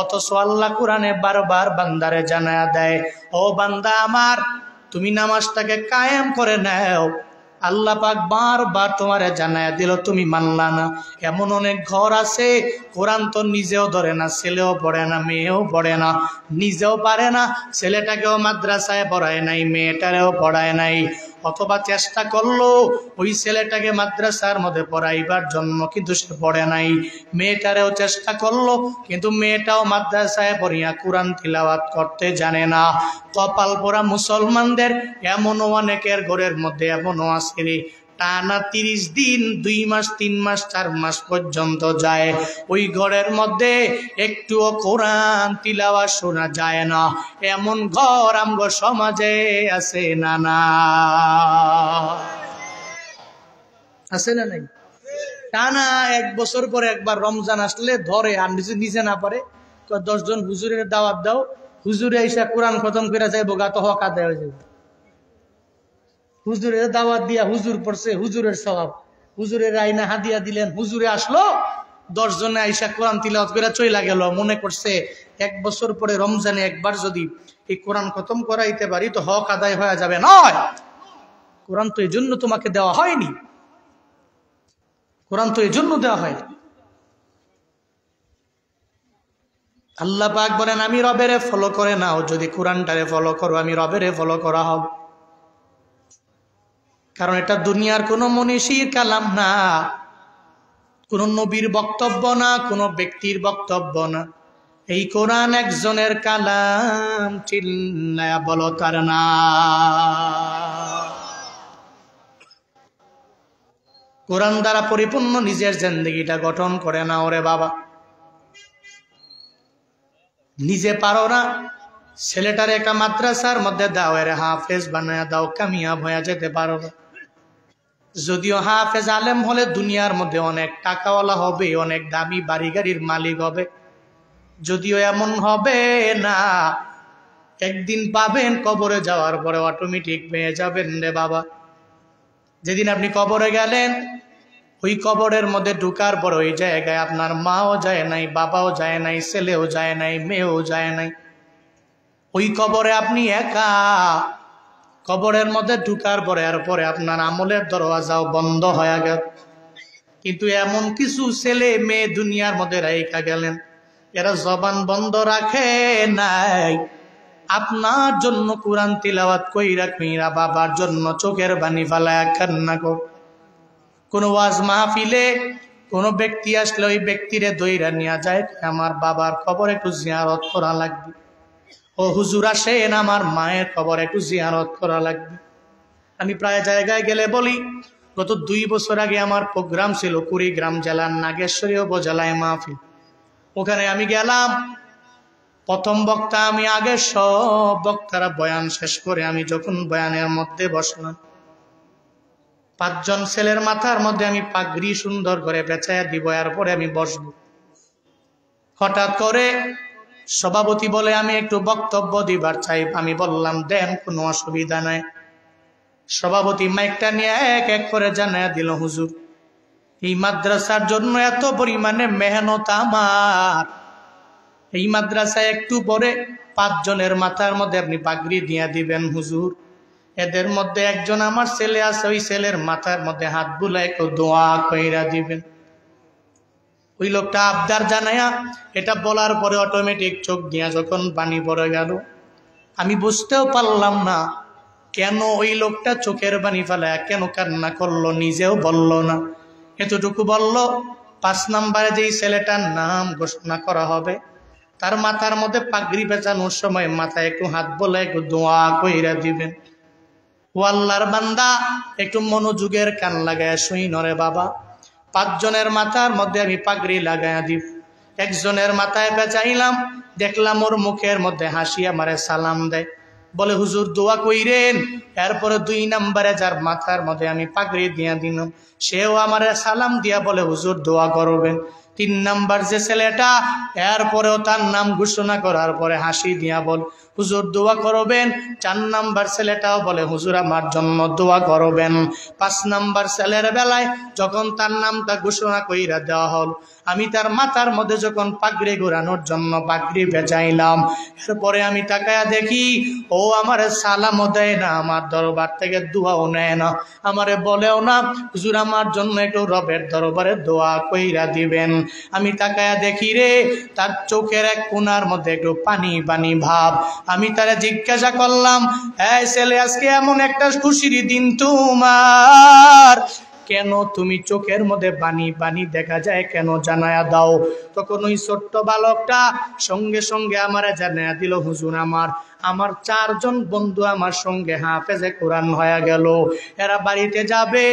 অথচ আল্লাহ কোরআনে বারবার বান্দারে জানায়া দেয়, ও বান্দা আমার, তুমি নামাজটাকে কায়েম করে নাও। আল্লাহ পাক বারবার তোমারে জানায়া দিল, তুমি মানলা না। এমন অনেক ঘর আছে কোরআন তো নিজেও ধরে না, ছেলেও পড়ে না, মেয়েও পড়ে না, নিজেও পারে না, ছেলেটাকেও মাদ্রাসায় পড়ায় নাই, মেয়েটারেও পড়ায় নাই, অথবা চেষ্টা করলো ওই ছেলেটাকে মাদ্রাসার মধ্যে পড়াইবার জন্য, কিন্তু সে পড়ে নাই। মেয়েটারেও চেষ্টা করলো, কিন্তু মেয়েটাও মাদ্রাসায় পড়িয়া কোরআন তিলাওয়াত করতে জানে না। কপাল পোড়া মুসলমানদের এমনও অনেকের ঘরের মধ্যে এমনও আছে রে, টানা 30 দিন, 2 মাস, 3 মাস, 4 মাস পর্যন্ত যায়, ওই ঘরের মধ্যে একটুও কোরআন তিলাওয়াত শোনা যায় না। এমন ঘর আমগো সমাজে আছে না? না আছে না নাই? টানা 1 বছর পরে একবার রমজান আসলে ধরে, আর নিজে না পারে 10 জন হুজুরের দাওয়াত দাও, হুজুরে এসে কোরআন খতম করে যাইব, গা তো হক আদায় হয়ে যাবে। হুজুরের দাওয়াত দিয়া হুজুর পড়ছে, হুজুরের সওয়াব, হুজুরের আইনা হাদিয়া দিলেন, হুজুরে আসলো, 10 জনে আইসা কোরআন তিলাওয়াত করে চইলা গেল। মনে করছে 1 বছর পরে রমজানে একবার যদি এই কোরআন খতম করাইতে পারি তো হক আদায় হয়ে যাবে। নয়, কোরআন তো এই জন্য তোমাকে দেওয়া হয়নি, কোরআন তো এই জন্য দেওয়া হয়নি। আল্লাহ পাক বলেন, আমি রবেরে ফলো করে নাও, যদি কোরআনটারে ফলো করো আমি রবেরে ফলো করা হবে। কারণ এটা দুনিয়ার কোনো মনীষীর কালাম না, কোন নবীর বক্তব্য না, কোন ব্যক্তির বক্তব্য না। এই কোরআন একজনের কালাম, চিল্লায়া বলো তার না। কোরআন দ্বারা পরিপূর্ণ নিজের জিন্দেগিটা গঠন করে না। ওরে বাবা, নিজে পারো না, ছেলেটার একটা মাদ্রাসার মধ্যে দাও, এর হাফেজ বানায়া দাও, কামিয়াব হয়ে যেতে পারো না। যদিও হাফেজ আলেম হলে দুনিয়ার মধ্যে অনেক টাকাওয়ালা হবে, অনেক দামি বাড়ি গাড়ির মালিক হবে, যদিও এমন হবে না। একদিন পাবেন কবরে যাওয়ার পরে অটোমেটিক পেয়ে যাবেন রে বাবা। যেদিন আপনি কবরে গেলেন, ওই কবরের মধ্যে ঢুকার পর ওই জায়গায় আপনার মাও যায় নাই, বাবাও যায় নাই, ছেলেও যায় নাই, মেয়েও যায় নাই। ওই কবরে আপনি একা। কবরের মধ্যে ঢুকার পরে এরপরে আপনার আমলের দরওয়াজাও বন্ধ হয়ে গেল। কিন্তু এমন কিছু ছেলে মেয়ে দুনিয়ার মধ্যে রাইখা গেলেন, এরা জবান বন্ধ রাখে নাই। আপনার জন্য কোরআন তিলাওয়াত কইরা কইরা বাবার জন্য চোখের পানি ফালায়া কান্না কর। কোন ওয়াজ মাহফিলে কোন ব্যক্তি আসলে ওই ব্যক্তিরে দইরা নিয়ে যায়, আমার বাবার কবর একটু জিয়ারত করা লাগবে। ও হুজুর আসেন, আমার মায়ের কবর একটু জিয়ারত করা লাগবে। আমি প্রায় জায়গায় গেলে বলি, গত 2 বছর আগে আমার প্রোগ্রাম ছিল কুড়িগ্রাম জেলার নাগেশ্বরী উপজেলায় মাহফিল। ওখানে আমি গেলাম, প্রথম বক্তা আমি, আগে সব বক্তারা বয়ান শেষ করে আমি যখন বয়ানের মধ্যে বসলাম, 5 জন ছেলের মাথার মধ্যে আমি পাগড়ি সুন্দর করে বেচাইয়া দিব, এরপরে আমি বসব। হঠাৎ করে সভাপতি বলে আমি একটু বক্তব্য দিবার চাই। আমি বললাম দেন, কোনো অসুবিধা নাই। সভাপতি মাইকটা নিয়ে এক এক করে জানাইয়া দিল, হুজুর এই মাদ্রাসার জন্য এত পরিমাণে মেহনত আমার, এই মাদ্রাসায় একটু পরে 5 জনের মাথার মধ্যে আপনি পাগড়ি দিয়া দিবেন হুজুর। এদের মধ্যে একজন আমার ছেলে আছে, ওই ছেলের মাথার মধ্যে হাত বুলাই একটু দোয়া কইরা দিবেন। ওই লোকটা আবদার জানায়া এটা বলার পরে অটোমেটিক চোখ দিয়া যখন পানি পড়ে গেল, আমি বুঝতেও পারলাম না কেন ওই লোকটা চোখের পানি ফেলায় কেন কান্না করলো, নিজেও বলল না। এতটুকু বলল, 5 নম্বরে যেই ছেলেটার নাম ঘোষণা করা হবে তার মাথার মধ্যে পাগড়ি পেঁচানোর সময় মাথায় একটু হাত বলে একটু দোয়া কইরা দিবেন। ও আল্লাহর বান্দা, একটু মনোযোগের কান লাগায় শুই নরে বাবা। 5 জনের মাথার মধ্যে আমি পাগড়ি লাগাইয়া দিব। একজনের মাথায় পেঁচাইলাম, দেখলাম ওর মুখের মধ্যে হাসি, আমারে সালাম দেয়, বলে হুজুর দোয়া কইরেন। এরপরে 2 নম্বরে যার মাথার মধ্যে আমি পাগড়ি দিয়া দিলাম, সেও আমারে সালাম দিয়া বলে হুজুর দোয়া করবেন। 3 নম্বর যে ছেলেটা, এরপরেও তার নাম ঘোষণা করার পরে হাসি দিয়া বল হুজুর দোয়া করবেন। 4 নম্বর ছেলেটাও বলে হুজুর আমার জন্য দোয়া করবেন। 5 নম্বর ছেলের বেলায় যখন তার নামটা ঘোষণা কইরা দেওয়া হল, আমি তার মাথার মধ্যে যখন পাগড়ি ঘোরানোর জন্য পাগড়ি ভেজাইলাম, এরপরে আমি তাকায়া দেখি ও আমারে সালামও দেয় না, আমার দরবার থেকে দোয়াও নেয় না, আমারে বলেও না হুজুর আমার জন্য একটু রবের দরবারে দোয়া কইরা দিবেন। আমি তাকায়া দেখি রে, তার চোখের এক কোণার মধ্যে একটু পানি পানি ভাব। আমি তারা জিজ্ঞাসা করলাম, এই ছেলে আজকে এমন একটা খুশির দিন তোমার, কেন তুমি চোখের মধ্যে পানি পানি দেখা যায়, কেন জানায়া দাও। তখন ওই ছোট্ট বালকটা সঙ্গে সঙ্গে আমারে জানায়া দিল, হুজুর আমার 4 জন বন্ধু আমার সঙ্গে হাফেজে কোরআন হয়ে গেল, এরা বাড়িতে যাবে,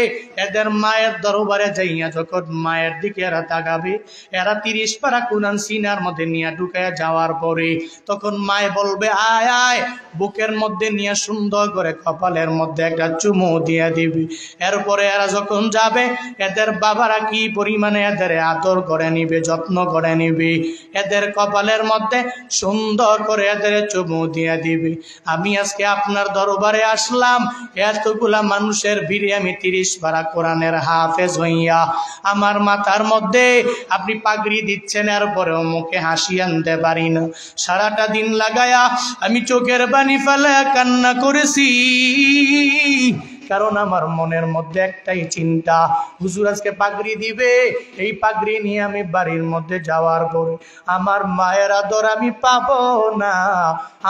এদের মায়ের দরবারে যাইয়া যখন মায়ের দিকে এরা তাকাবে, এরা 30 পারা কোরআন সিনার মধ্যে নিয়ে ঢুকায় যাওয়ার পরে তখন মায়ে বলবে আয় আয়, বুকের মধ্যে নিয়ে সুন্দর করে কপালের মধ্যে একটা চুমু দিয়ে দিবি। এরপরে এরা যখন যাবে, এদের বাবারা কি পরিমাণে এদের আদর করে নিবে, যত্ন করে নিবে, এদের কপালের মধ্যে সুন্দর করে এদের চুমু দিয়ে দিবে। আমি আজকে আপনার দরবারে আসলাম, এতগুলা মানুষের ভিড়ে আমি 30 পারা কোরআনের হাফেজ হইয়া আমার মাথার মধ্যে আপনি পাগড়ি দিচ্ছেন, এরপরেও মুখে হাসি আনতে পারি না। সারাটা দিন লাগায়া আমি চোখের পানি ফেলে কান্না করেছি, কারণ আমার মনের মধ্যে একটাই চিন্তা, হুজুর আজকে পাগড়ি দিবে, এই পাগড়ি নিয়ে আমি বাড়ির মধ্যে যাওয়ার পরে আমার মায়ের আদর আমি পাবো না,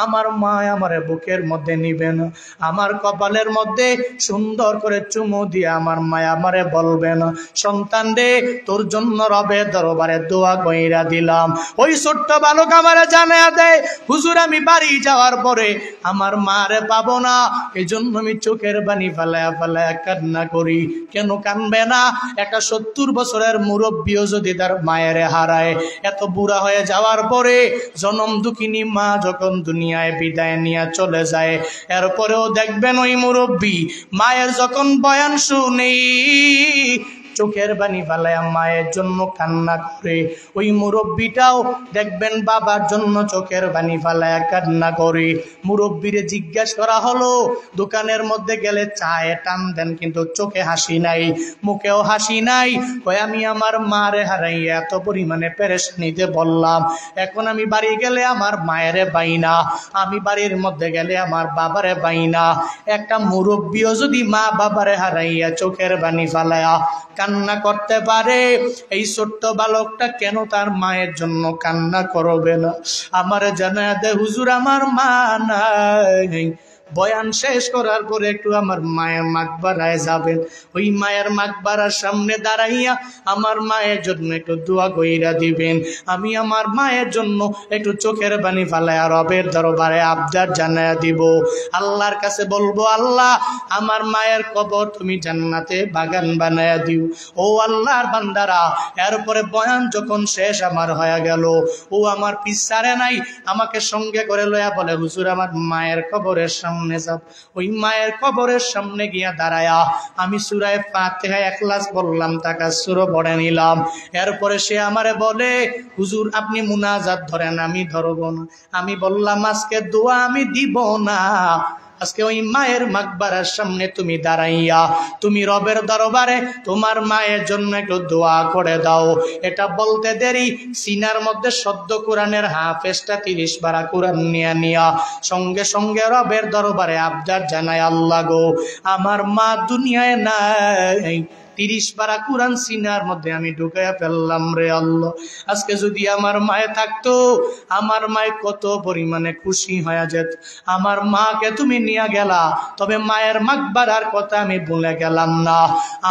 আমার মা আমার বুকের মধ্যে নিবে না, আমার কপালের মধ্যে সুন্দর করে চুমু দিয়ে আমার মায়া আমারে বলবে না, সন্তান রে তোর জন্য রবে দরবারে দোয়া কইরা দিলাম। ওই ছোট্ট বালক আমারে জানায়া দেয়, হুজুর আমি বাড়ি যাওয়ার পরে আমার মারে পাবো না, এই জন্য আমি চোখের পানি ফালায়া ফালায়া কান্না করি। কেন কানবে না? একটা 70 বছরের মুরব্বীও যদি তার মায়ের হারায়, এত বুড়া হয়ে যাওয়ার পরে জনম দুঃখিনী মা যখন দুনিয়ায় বিদায় নিয়ে চলে যায়, এরপরেও দেখবেন ওই মুরব্বী মায়ের যখন বয়ান শুনি চোখের পানি ফালায়া মায়ের জন্য কান্না করে। ওই মুরব্বীটাও দেখবেন বাবার জন্য চোখের পানি ফালায়া কান্না করে। মুরব্বীরে জিজ্ঞাসা করা হলো, দোকানের মধ্যে গেলে চায়ে টান দেন কিন্তু চোখে হাসি নাই, মুখেও হাসি নাই। কই আমি আমার মারে হারাইয়া এত পরিমাণে পেরেশানিতে বললাম, এখন আমি বাড়ি গেলে আমার মায়েরে পাই না, আমি বাড়ির মধ্যে গেলে আমার বাবারে পাই না। একটা মুরব্বীও যদি মা বাবারে হারাইয়া চোখের পানি ফালায়া কান্না করতে পারে, এই ছোট্ট বালকটা কেন তার মায়ের জন্য কান্না করবে না? আমার জানা দে হুজুর, আমার মা নাই। বয়ান শেষ করার পরে একটু আমার মায়ের মাকবারায় যাবেন, ওই মায়ের মাকবারার সামনে দাঁড়াইয়া আমার মায়ের জন্য একটু দোয়া কইরা দিবেন। আমি আমার মায়ের জন্য একটু চোখের পানি ফালায়া রবের দরবারে আবদার জানায়া দিব। আল্লাহর কাছে বলবো, আল্লাহ আমার মায়ের কবর তুমি জান্নাতে বাগান বানায়া দিও। ও আল্লাহর বান্দারা, এরপরে বয়ান যখন শেষ আমার হয়ে গেল, ও আমার পিছারে নাই, আমাকে সঙ্গে করে লয়া বলে, হুজুর আমার মায়ের কবরের সামনে যাব। ওই মায়ের কবরের সামনে গিয়া দাঁড়ায়া আমি সূরা ফাতিহা ইখলাস বললাম, তাকাসসুর পড়ে নিলাম। এরপরে সে আমারে বলে, হুজুর আপনি মুনাজাত ধরেন, আমি ধরব না। আমি বললাম, আজকে দোয়া আমি দিব না, আজকে ওই মায়ের মাকবারার সামনে তুমি দাঁড়াইয়া তুমি রবের দরবারে তোমার মায়ের জন্য একটু দোয়া করে দাও। এটা বলতে দেরি সিনার মধ্যে সদ্য কোরআনের হাফেজটা 30 পারা কোরআন নিয়া সঙ্গে সঙ্গে রবের দরবারে আবদার জানায়, আল্লাহ গো আমার মা দুনিয়ায় নাই, 30 পারা কোরআন সিনার মধ্যে আমি ঢুকাইয়া ফেললাম রে আল্লাহ। আজকে যদি আমার মায়ে থাকতো, আমার মায়ে কত পরিমাণে খুশি হয়ে যেত। আমার মাকে তুমি নিয়ে গেলা, তবে মায়ের মাকবারার কথা আমি ভুলে গেলাম না।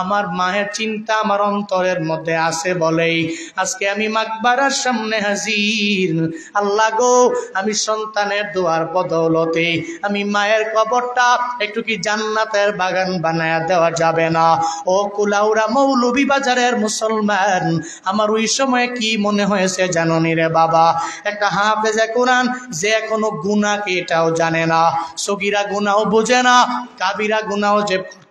আমার মায়ের চিন্তা আমার অন্তরের মধ্যে আছে বলেই আজকে আমি মাকবারার সামনে হাজির। আল্লাহ গো, আমি সন্তানের দোয়ার বদৌলতে আমি মায়ের কবরটা একটু কি জান্নাতের বাগান বানায়া দেওয়া যাবে না? ও কুলাউড়া মৌলভী বাজারের মুসলমান, আমার ওই সময় কি মনে হয়েছে জাননি রে বাবা? একটা হাফেজে কোরআন যে কোনো গুনাহকে এটাও জানে না, সগীরা গুনাহও বোঝে না, কাবিরা গুনাহও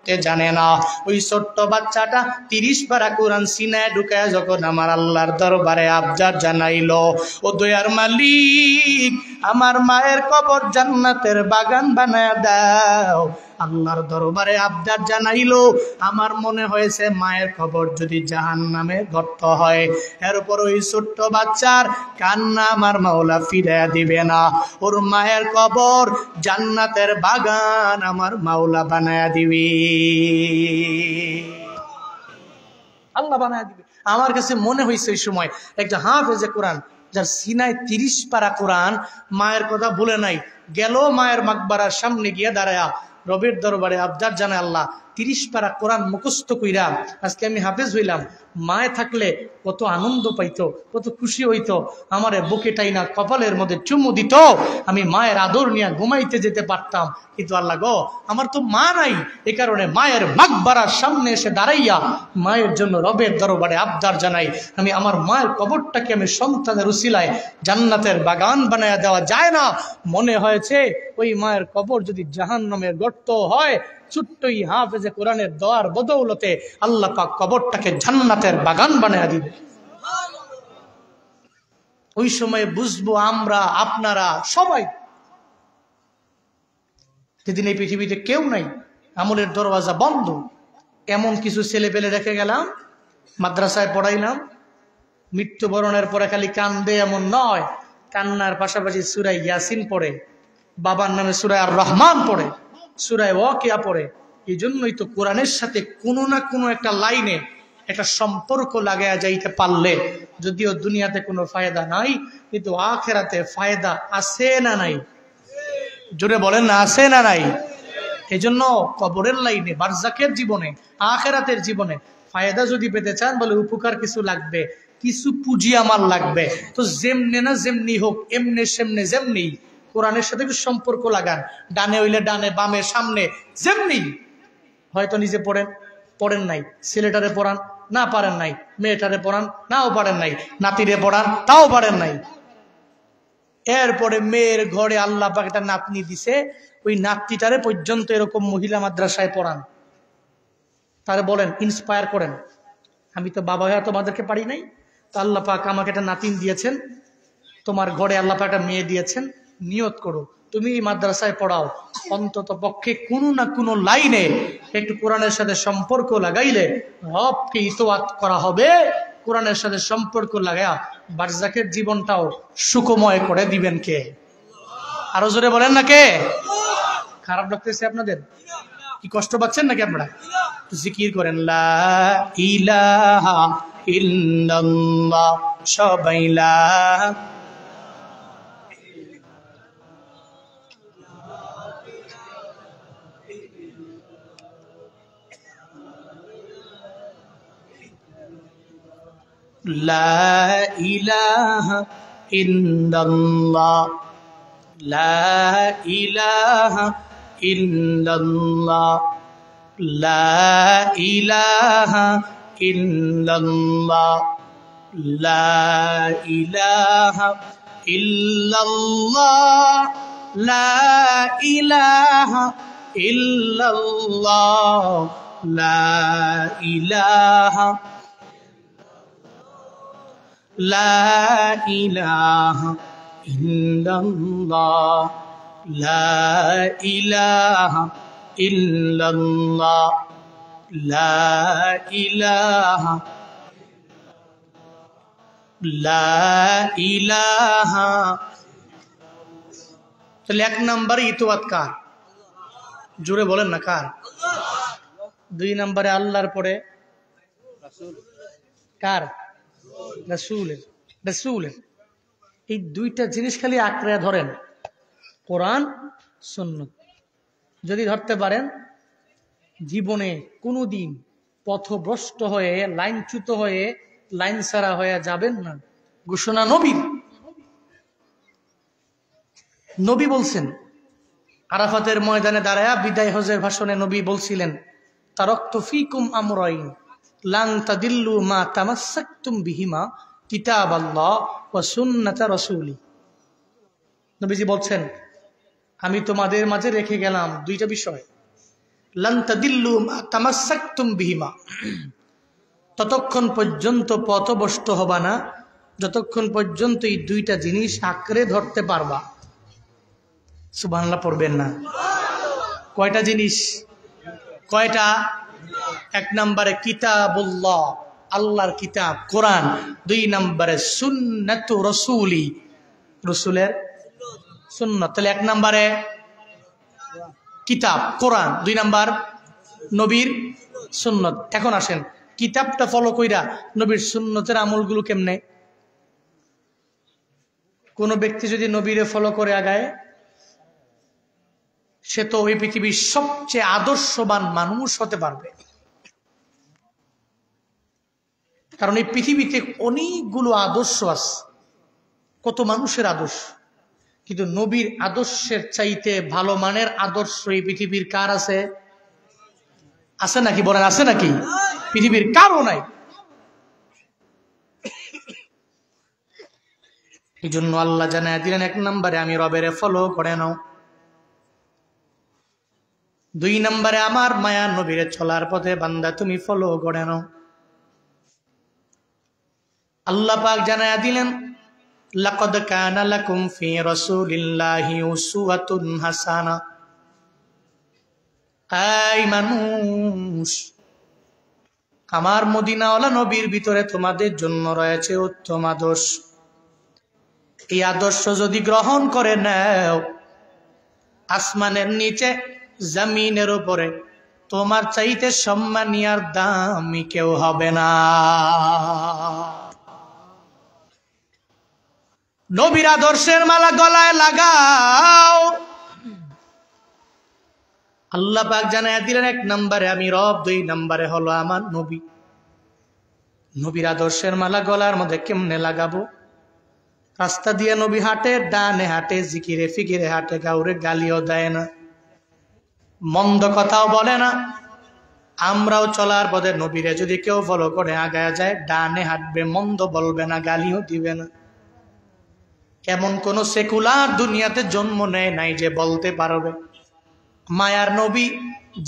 যে জানে না, ওই ছোট্ট বাচ্চাটা 30 পারা কোরআন সিনায় ঢুকায় যখন আমার আল্লাহর দরবারে আবদার জানাইলো, ও দয়ার মালিক আমার মায়ের কবর জান্নাতের বাগান বানায় দাও, আল্লাহর দরবারে আবদার জানাইলো। আমার মনে হয়েছে মায়ের কবর যদি জাহান্নামে গর্ত হয়, এরপর ওই ছোট্ট বাচ্চার কান্না আমার মাওলা ফিরিয়ে দিবে না, ওর মায়ের কবর জান্নাতের বাগান আমার মাওলা বানায়া দিবে, আল্লাহ বানায়া দিবে। আমার কাছে মনে হয়েছে এই সময় একটা হাফেজে কোরআন যার সিনায় 30 পারা কোরআন, মায়ের কথা ভুলে নাই, গেল মায়ের মাকবারার সামনে গিয়ে দাঁড়ায়া রবের দরবারে আবদার জানায়, আল্লাহ 30 পারা কোরআন মুখস্থ কইরা আজকে আমি হাফেজ হইলাম। মায়ে থাকলে কত আনন্দ পাইতো, কত খুশি হইতো, আমারে বুকেটাই না কপালের মধ্যে চুমু দিত, আমি মায়ের আদর নিয়ে ঘুমাইতে যেতে পারতাম। কিন্তু আল্লাহ গো, আমার তো মা নাই, এ কারণে মায়ের মাকবারার সামনে এসে দাঁড়াইয়া মায়ের জন্য রবের দরবারে আবদার জানাই, আমি আমার মায়ের কবরটাকে আমি সন্তানের উসিলায় জান্নাতের বাগান বানায়া দেওয়া যায় না? মনে হয়েছে ওই মায়ের কবর যদি জাহান্নামের গর্ত হয়, ছোট্টই হাফেজে কোরআনের দোয়ার বদৌলতে আল্লাহ পাক কবরটাকে জান্নাতের বাগান বানায়া দিবে। ওই সময় বুঝবো আমরা আপনারা সবাই, যেদিন এই পৃথিবীতে কেউ নাই, আমলের দরওয়াজা বন্ধ, এমন কিছু ছেলে পেলে রেখে গেলাম, মাদ্রাসায় পড়াইলাম, মৃত্যুবরণের পরে খালি কান্দে এমন নয়, কান্নার পাশাপাশি সূরা ইয়াসিন পড়ে, বাবার নামে সূরা আর রহমান পড়ে, সূরা ওয়াকিয়া পড়ে। এই জন্যই তো কোরআনের সাথে কোনো না কোনো একটা লাইনে একটা সম্পর্ক লাগায়া যাইতে পারলে, যদিও দুনিয়াতে কোনো ফায়দা নাই, কিন্তু আখিরাতে ফায়দা আছে না নাই? জোরে বলেন না, আছে না নাই? এই জন্য কবরের লাইনে, বারজাকের জীবনে, আখিরাতের জীবনে ফায়দা যদি পেতে চান, বলে উপকার কিছু লাগবে, কিছু পুঁজি আমার লাগবে। তো যেমনে না যেমনি হোক, এমনে সেমনে যেমনি কোরআনের সাথে সম্পর্ক লাগান, ডানে হইলে ডানে, বামে সামনে, যেমনি হয়তো নিজে পড়েন, পড়েন নাই, ছেলেটারে পড়ান, না পারেন নাই, মেয়েটারে পড়ান, নাও পারেন নাই, নাতিরে পড়ান, তাও পারেন নাই। এরপরে মেয়ের ঘরে আল্লাহ পাক একটা নাতনি দিছে, ওই নাতনিটারে পর্যন্ত এরকম মহিলা মাদ্রাসায় পড়ান। তারে বলেন, ইন্সপায়ার করেন, আমি তো বাবা হয়ে তোমাদেরকে পারি নাই, তো আল্লাহ পাক আমাকে একটা নাতিন দিয়েছেন, তোমার ঘরে আল্লাহ পাক একটা মেয়ে দিয়েছেন, নিয়ত করো তুমি এই মাদ্রাসায় পড়াও, অন্তত পক্ষে কোনো না কোনো লাইনে একটু কোরআনের সাথে সম্পর্ক লাগাইলে রবকে ইতোয়াত করা হবে। কোরআনের সাথে সম্পর্ক লাগায়া বারজাকের জীবনটাও সুখময় করে দিবেন কে? আরো জোরে বলেন না কে? খারাপ লাগতেছে আপনাদের? কি কষ্ট পাচ্ছেন নাকি আপনারা? জিকির করেন লা ইলাহা ইল্লাল্লাহ, সবাই লা লা ইলাহা ইল্লাল্লাহ, লা ইলাহা ইল্লাল্লাহ, লা ইলাহা ইল্লাল্লাহ, লা ইলাহা ইল্লাল্লাহ, লা ইলাহা ইল্লাল্লাহ, লা ইলাহা লা ইলাহা ইল্লাল্লাহ, লা ইলাহা ইল্লাল্লাহ, লা ইলাহা লা ইলাহা। তাহলে এক নম্বরে ইতোয়াত কার? জোরে বলেন না কার? দুই নম্বরে আল্লাহর পরে কার? রাসূলের। রাসূলের। এই দুইটা জিনিস খালি আঁকড়ে ধরেন, কোরআন সুন্নাত। যদি ধরতে পারেন, জীবনে কোনোদিন পথভ্রষ্ট হয়ে লাইনচ্যুত হয়ে লাইন ছাড়া হয়ে যাবেন না। ঘোষণা নবীর। নবী বলছেন, আরাফাতের ময়দানে দাঁড়ায়া বিদায় হজের ভাষণে নবী বলছিলেন, তারাকতু ফীকুম আমরাইন লান তাদিল্লু মা তামাসসাকতুম বিহিমা কিতাবাল্লাহ ওয়া সুন্নাতা রাসূলি। নবীজি বলছেন, আমি তোমাদের মাঝে রেখে গেলাম দুইটা বিষয়, লান তাদিল্লু মা তামাসসাকতুম বিহিমা, ততক্ষণ পর্যন্ত পথভ্রষ্ট হবা না যতক্ষণ পর্যন্ত এই দুইটা জিনিস আঁকড়ে ধরতে পারবা। সুবহানাল্লাহ পড়বেন না? কয়টা জিনিস? কয়টা? এক নম্বরে কিতাবুল্লাহ, আল্লাহর কিতাব কোরআন। দুই নম্বরে সুন্নাতু রাসূলি, রাসূলের সুন্নাত। তাহলে এক নম্বরে কিতাব কোরআন, দুই নম্বর নবীর সুন্নত। এখন আসেন, কিতাবটা ফলো কইরা নবীর সুন্নতের আমলগুলো কেমনে? কোন ব্যক্তি যদি নবীরে ফলো করে আগায়, সে তো ওই পৃথিবীর সবচেয়ে আদর্শবান মানুষ হতে পারবে। কারণ এই পৃথিবীতে অনেকগুলো আদর্শ আছে, কত মানুষের আদর্শ, কিন্তু নবীর আদর্শের চাইতে ভালো মানের আদর্শ এই পৃথিবীর কার আছে? আছে নাকি? বলেন আছে নাকি? পৃথিবীর কারও নাই। এই জন্য আল্লাহ জানায় দিলেন, এক নম্বরে আমি রবের ফলো করে নাও, দুই নম্বরে আমার মায়া নবীরে চলার পথে বান্দা তুমি ফলো করে নাও। আল্লাহ পাক জানায় দিলেন, লাকাদ কানা লাকুম ফি রাসূলিল্লাহি উসওয়াতুন হাসানা। এই মানুষ, আমার মদিনাওয়ালা নবীর ভিতরে তোমাদের জন্য রয়েছে উত্তম আদর্শ। এই আদর্শ যদি গ্রহণ করে নাও, আসমানের নিচে জমিনের উপরে তোমার চাইতে সম্মানী আর দামি কেউ হবে না। নবীর আদর্শের মালা গলায় লাগাও। আল্লাহ পাক জানায় দিলেন, এক নম্বরে আমি রব, দুই নম্বরে হলো আমার নবী। নবীর আদর্শের মালা গলার মধ্যে কেমনে লাগাবো? রাস্তা দিয়ে নবী হাঁটে, ডানে হাঁটে, জিকিরে ফিকিরে হাঁটে, কাউরে গালিও দেয় না, মন্দ কথাও বলে না, আমরাও চলার পথে নবীরে যদি কেউ ফলো করে আগায় যায়, ডানে হাঁটবে, মন্দ বলবে না, গালিও দিবে না। এমন কোন সেকুলার দুনিয়াতে জন্ম নেয় নাই যে বলতে পারবে। মায়ার নবী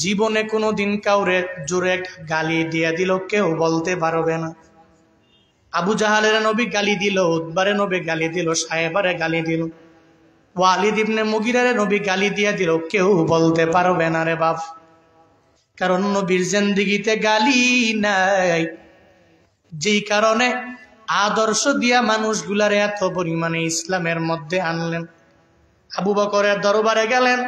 জীবনে কোনোদিন কাউরে জোরে গালি দিয়ে দিল কেউ বলতে পারবে না। আবু জাহালের নবী গালি দিল, উতবারে নবী গালি দিল, সাহেবারে গালি দিল, ওয়ালিদ ইবনে মুগিরারে নবী গালি দিয়ে দিল, কেউ বলতে পারবে না রে বাপ। কারণ নবীর জিন্দেগিতে গালি নাই। যেই কারণে আদর্শ দিয়া মানুষগুলারে এত পরিমাণে ইসলামের মধ্যে আনলেন। আবু বকরের দরবারে গেলেন,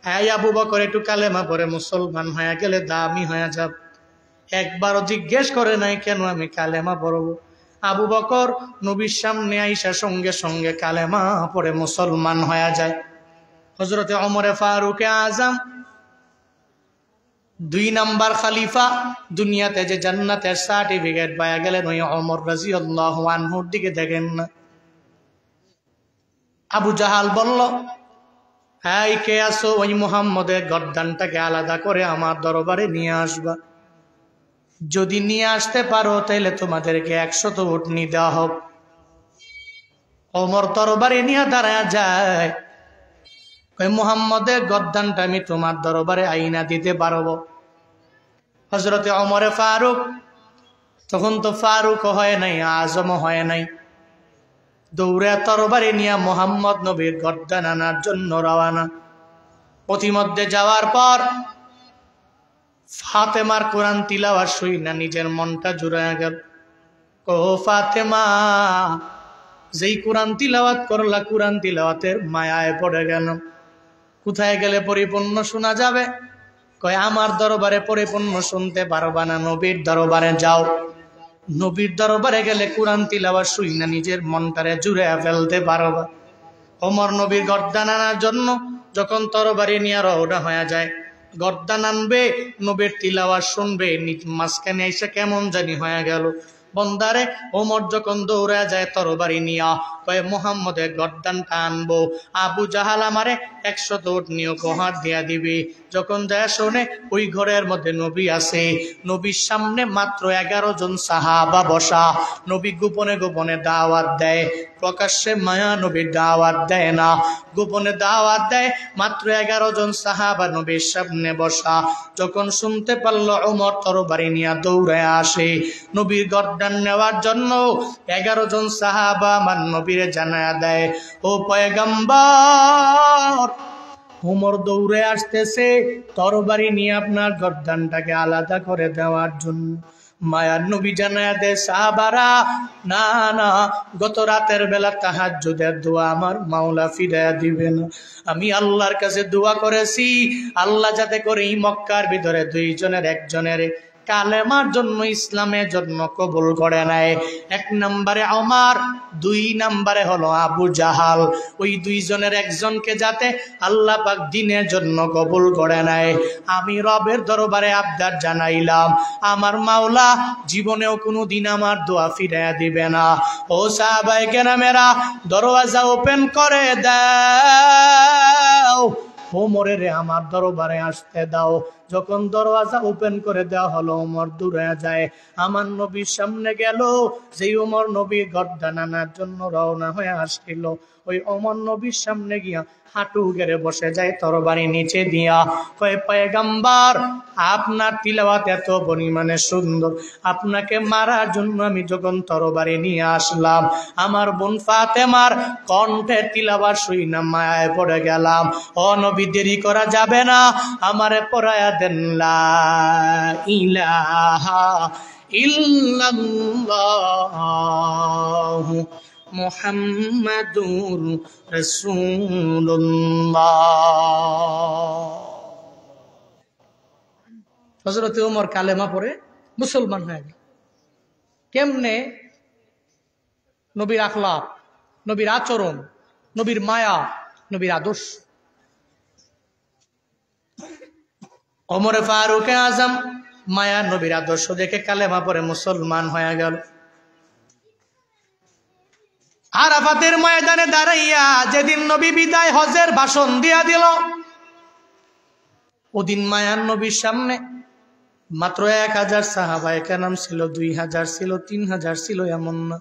হ্যাঁ আবু বকর একটু কালেমা পড়ে মুসলমান হয়ে গেলে দামি হয়ে যাব। একবারও জিজ্ঞেস করে নাই কেন আমি কালেমা পড়ব। আবু বকর নবীর সামনে আইসা সঙ্গে সঙ্গে কালেমা পড়ে মুসলমান হয়ে যায়। হযরতে ওমরে ফারুক আজম 2 নাম্বার খলিফা, দুনিয়াতে যে জান্নাতের সার্টিফিকেট পায়া গেলেন, ওই ওমর রাদিয়াল্লাহু আনহুর দিকে দেখেন না। আবু জাহাল বলল, হ্যাঁ কে আসো? ওই মুহাম্মদের গর্দানটাকে আলাদা করে আমার দরবারে নিয়ে আসবা। যদি নিয়ে আসতে পারো তাহলে তোমাদেরকে 100 উটনি দেওয়া হোক। ওমর দরবারে নিয়ে দাঁড়ায় যায়, ওই মুহাম্মদের গর্দানটা আমি তোমার দরবারে আইনা দিতে পারবো। হযরতে ওমরে ফারুক, তখন তো ফারুক হয় নাই, আজম হয় নাই, দৌড়ে তরবারি নিয়ে মুহাম্মদ নবীর গর্দান আনার জন্য রওনা। পথিমধ্যে যাওয়ার পর ফাতেমার কোরআন তিলাওয়াত শুই না নিজের মনটা জুড়ায় গেল। ও ফাতেমা, যেই কোরআন তিলাওয়াত করলা, কোরআন তিলাওয়াতের মায়ায় পড়ে গেল। কোথায় গেলে পরিপূর্ণ শোনা যাবে? কয় আমার দরবারে পরিপূর্ণ শুনতে পারবা না, নবীর দরবারে যাও। নবীর দরবারে গেলে কোরআন তিলাওয়াত শুই না নিজের মনটারে জুড়ে ফেলতে পারবা। ওমর নবীর গর্দান আনার জন্য যখন তরবারি নিয়ে রওনা হয়ে যায়, গর্দান আনবে, নবীর তিলাওয়াত শুনবে, মাঝখানে এসে কেমন জানি হয়ে গেল। বন্দারে ওমর যখন দৌড়া যায় তরবারি নিয়া, কয়ে মুহাম্মদের গর্দানটা আনবো, আবু জাহাল আমারে 100 উটনি উপহার দিয়া দিবে। যখন যায় শোনে ওই ঘরের মধ্যে নবী আছে, নবীর সামনে মাত্র 11 জন সাহাবা বসা। নবী গোপনে গোপনে দাওয়াত দেয়, প্রকাশ্যে মায়া নবীর দাওয়াত দেয় না, গোপনে দাওয়াত দেয়। মাত্র 11 জন সাহাবা নবীর সামনে বসা। যখন শুনতে পারলো ওমর তরবারি নিয়ে দৌড়ে আসে নবীর গর্দান নেওয়ার জন্য, 11 জন সাহাবা আমার নবীরে জানায়া দেয়, ও পয়গম্বর, ওমর দৌড়ে আসতেছে তরবারি নিয়ে আপনার গর্দানটাকে আলাদা করে দেওয়ার জন্য। মায়ার নবী জানায়া দেয়, সাহাবারা, না না, গত রাতের বেলা তাহাজ্জুদের দোয়া আমার মাওলা ফিরাইয়া দিবে না। আমি আল্লাহর কাছে দোয়া করেছি, আল্লাহ যাতে করে এই মক্কার ভিতরে 2 জনের একজনের কালেমার জন্য, ইসলামের জন্য কবুল করে নেয়। 1 নম্বরে ওমর, 2 নম্বরে হলো আবু জাহাল। ওই 2 জনের একজনকে যাতে আল্লাহ পাক দ্বীনের জন্য কবুল করে নেয়। আমি রবের দরবারে আবদার জানাইলাম, আমার মাওলা জীবনেও কোনোদিন আমার দোয়া ফিরাইয়া দিবে না। ও সাহাবায়ে কেরামেরা, দরওয়াজা ওপেন করে দাও, ওমরের আমার দরবারে আসতে দাও। যখন দরওয়াজা ওপেন করে দেওয়া হলো, ওমর দূরে যায়, আমার নবীর সামনে গেল। যেই ওমর নবীর গর্দান আনার জন্য রওনা হয়ে আসছিল, ওই ওমর নবীর সামনে গিয়া হাঁটু গেড়ে বসে যায় তরবারি নিচে দিয়া। কয়, পয়গম্বর, আপনার তিলাওয়াত এত পরিমাণে সুন্দর, আপনাকে মারার জন্য আমি যখন তরবারি নিয়ে আসলাম, আমার বোন ফাতেমার কণ্ঠে তিলাওয়াত শুই না মায়ায় পড়ে গেলাম। ও নবী, দেরি করা যাবে না, আমারে পড়ায়া দেন লা ইলাহা ইল্লাল্লাহ মুহাম্মাদুর রাসূলুল্লাহ। হযরত ওমর কালেমা পড়ে মুসলমান হয়ে গেল। কেমনে? নবীর আখলাক, নবীর আচরণ, নবীর মায়া, নবীর আদর্শ। ওমরে ফারুক আজম মায়া নবীর আদর্শ দেখে কালেমা পড়ে মুসলমান হয়ে গেল। আরাফাতের ময়দানে দাঁড়াইয়া যেদিন নবী বিদায় হজের ভাষণ দিয়া দিল, ওদিন মায়ার নবীর সামনে মাত্র 1000 সাহাবায়ে কেরাম ছিল, 2000 ছিল, 3000 ছিল, এমন না।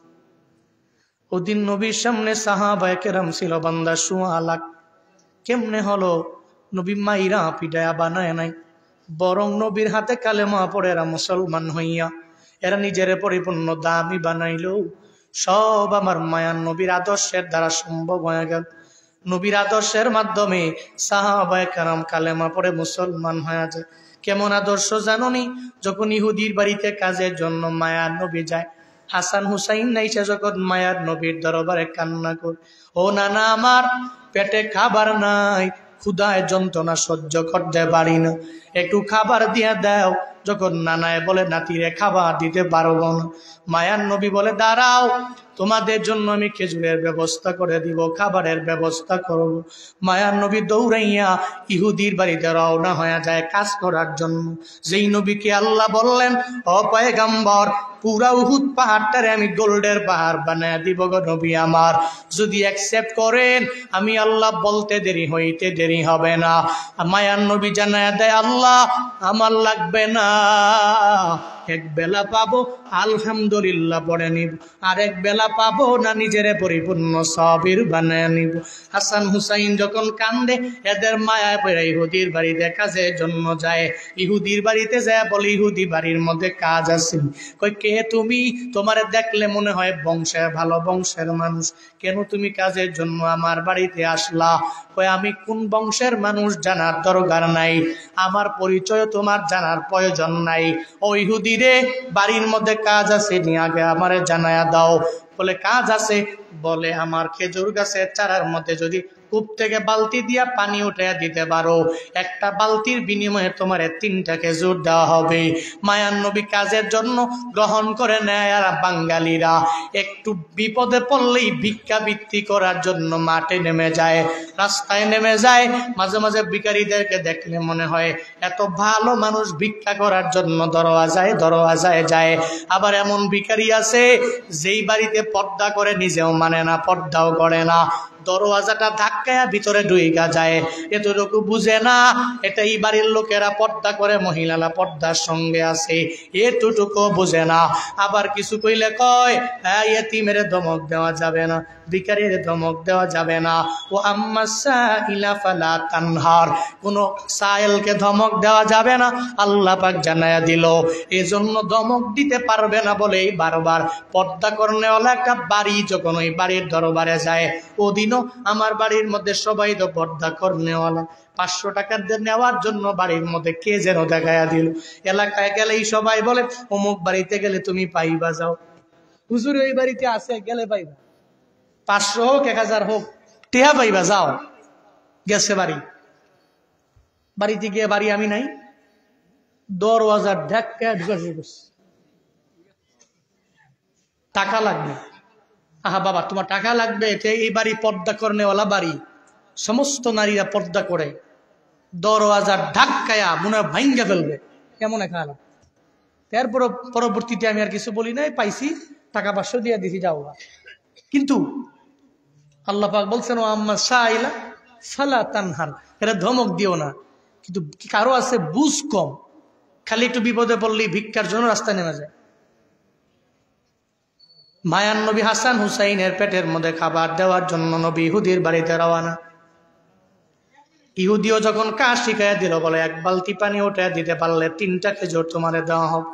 ওদিন নবীর সামনে সাহাবায়ে কেরাম ছিল বান্দা 1.5 লাখ। কেমনে হলো? নবী মাইরা পিটায়া বানায় নাই, বরং নবীর হাতে কালেমা পড়ে এরা মুসলমান হইয়া এরা নিজের পরিপূর্ণ দামি বানাইলো। সব আমার মায়ার নবীর আদর্শের দ্বারা সম্ভব হয়ে গেল। নবীর আদর্শের মাধ্যমে সাহাবায়ে কেরাম কালেমা পড়ে মুসলমান হয়ে যায়। কেমন আদর্শ জানোনি? যখন ইহুদির বাড়িতে কাজের জন্য মায়ার নবী যায়, হাসান হুসাইন নাইসা যখন মায়ার নবীর দরবারে কান্না কর, ও নানা আমার পেটে খাবার নাই, ক্ষুধায় যন্ত্রণা সহ্য করতে পারি না, একটু খাবার দিয়া দাও। যখন নানায় বলে নাতিরে খাবার দিতে পারবো না, মায়ার নবী বলে দাঁড়াও, তোমাদের জন্য আমি খেজুরের ব্যবস্থা করে দিব, খাবারের ব্যবস্থা করব। মায়ার নবী দৌড়াইয়া ইহুদির বাড়িতে রওনা হয়ে যায় কাজ করার জন্য। যেই নবীকে আল্লাহ বললেন, ও পয়গম্বর, পুরা উহুদ পাহাড়টারে আমি গোল্ডের পাহাড় বানায় দিব গো নবী আমার, যদি অ্যাকসেপ্ট করেন আমি আল্লাহ বলতে দেরি হইতে দেরি হবে না। মায়ার নবী জানায় দেয়, আল্লাহ আমার লাগবে না, এক বেলা পাবো আলহামদুলিল্লাহ পড়ে নিব, আর এক বেলা পাবো না নিজের পরিপূর্ণ সাবির বানায় নিব। হাসান হুসাইন যখন কান্দে, এদের মায়া পড়ে ইহুদির বাড়িতে কাজের জন্য যায়। ইহুদির বাড়িতে যায় বলে, ইহুদি বাড়ির মধ্যে কাজ আছে। কই, কে তুমি? তোমারে দেখলে মনে হয় বংশের ভালো বংশের মানুষ, কেন তুমি কাজের জন্য আমার বাড়িতে আসলা? কই, আমি কোন বংশের মানুষ জানার দরকার নাই, আমার পরিচয় তোমার জানার প্রয়োজন নাই। ও ইহুদি রে, বাড়ির মধ্যে কাজ আছে, নিয়ে আগে আমারে জানায়া দাও। বলে কাজ আছে? বলে আমার খেজুর গাছের চারার মধ্যে যদি কূপ থেকে বালতি দিয়া পানি উঠাইয়া দিতে পারো, একটা বালতির বিনিময়ে তোমার 3টা খেজুর দেওয়া হবে। মায়ার নবী কাজের জন্য গ্রহণ করে নেয়। আর বাঙালিরা একটু বিপদে পড়লেই ভিক্ষাবৃত্তি করার জন্য মাঠে নেমে যায়, রাস্তায় নেমে যায়। মাঝে মাঝে ভিখারীদেরকে দেখলে মনে হয় এত ভালো মানুষ, ভিক্ষা করার জন্য দরওয়াজায় যায়। আবার এমন ভিখারি আছে যেই বাড়িতে পর্দা করে নিজেও মানে না, পর্দাও করে না, দরওয়াজাটা ধাক্কায়া ভিতরে ঢুইকা যায়, এতটুকু বুঝে না এটা এই বাড়ির লোকেরা পর্দা করে, মহিলারা পর্দার সঙ্গে আছে, এতটুকু বুঝে না। আবার কিছু কইলে কয়, হ্যাঁ এতিমের ধমক দেওয়া যাবে না, ভিখারির ধমক দেওয়া যাবে না। ও আম্মা সাইলা ফালা তানহার, কোন সাইলকে ধমক দেওয়া যাবে না, আল্লাহ পাক জানায়া দিল। এজন্য ধমক দিতে পারবে না বলেই বারবার পর্দা করনেওয়ালা একটা বাড়ি যখন ওই বাড়ির দরবারে যায়, ওদিনও আমার বাড়ির মধ্যে সবাই তো পর্দা করনেওয়ালা, 500 টাকা নেওয়ার জন্য বাড়ির মধ্যে কে যেন দেখায়া দিল। এলাকায় গেলেই সবাই বলে, অমুক বাড়িতে গেলে তুমি পাইবা, যাও হুজুর ওই বাড়িতে আছে, গেলে পাইবা, 500 হোক 1000 হোক, টেহা পাইবা, যাও। গেছে বাড়িতে গিয়ে বাড়ি আমি নাই, দরওয়াজার ধাক্কা ঢুকাছে, টাকা লাগবে। আহা বাবা, তোমার টাকা লাগবে? এই বাড়ি পর্দা করনেওয়ালা বাড়ি, সমস্ত নারীরা পর্দা করে, দরওয়াজার ধাক্কায়া মনে ভাঙ্গা ফেলবে, কেমন খারাপ। তারপর পরবর্তীতে আমি আর কিছু বলি নাই, পাইছি টাকা 500 দিয়ে দিছি, যাও। কিন্তু আল্লাহ পাক বলছেন, ও আম্মা সাইলা ফালা তানহার, এরা ধমক দিও না। কিন্তু কারো আছে বুঝ কম, খালি একটু বিপদে পড়লেই ভিক্ষার জন্য রাস্তায় নেমে যায়। মায়ার নবী হাসান হুসাইনের পেটের মধ্যে খাবার দেওয়ার জন্য নবী ইহুদির বাড়িতে রওনা। ইহুদিও যখন কাজ শিখাইয়া দিল, বলে 1 বালতি পানি উঠে দিতে পারলে 3টা খেজুর তোমারে দেওয়া হোক।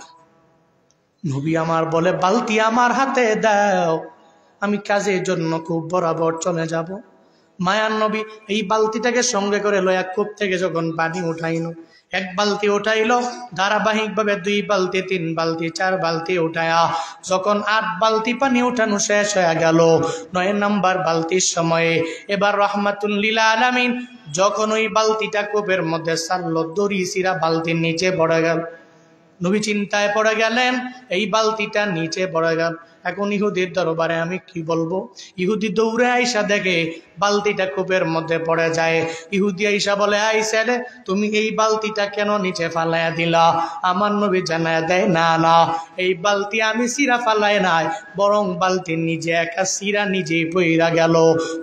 নবী আমার বলে, বালতি আমার হাতে দাও, আমি কাজের জন্য খুব বরাবর চলে যাব। মায়ার নবী এই বালতিটাকে সঙ্গে করে লয়া কূপ থেকে যখন পানি উঠাইল, 1 বালতি উঠাইলো, ধারাবাহিকভাবে 2 বালতি, 3 বালতি, 4 বালতি উঠায়া যখন 8 বালতি পানি উঠানো শেষ হয়ে গেল, 9 নম্বর বালতির সময়ে এবার রহমাতুল লিল আলামিন যখন ওই বালতিটা কূপের মধ্যে ছাড়লো, দড়ি সিরা বালতির নিচে পড়ে গেল। নবী চিন্তায় পড়ে গেলেন, এই বালতিটা নিচে পড়ে গেল, এখন ইহুদির দরবারে আমি কি বলবো? ইহুদি দৌড়ে আইসা দেখে বালতিটা কূপের মধ্যে পড়ে যায়। ইহুদি আইসা বলে, আই ছেলে, তুমি এই বালতিটা কেন নিচে ফালাইয়া দিলা? আমার নবী জানায়া দেয়, না না, এই বালতি আমি সিরা ফালাই নাই, বরং বালতি নিজে একা সিরা নিজেই বইরা গেল।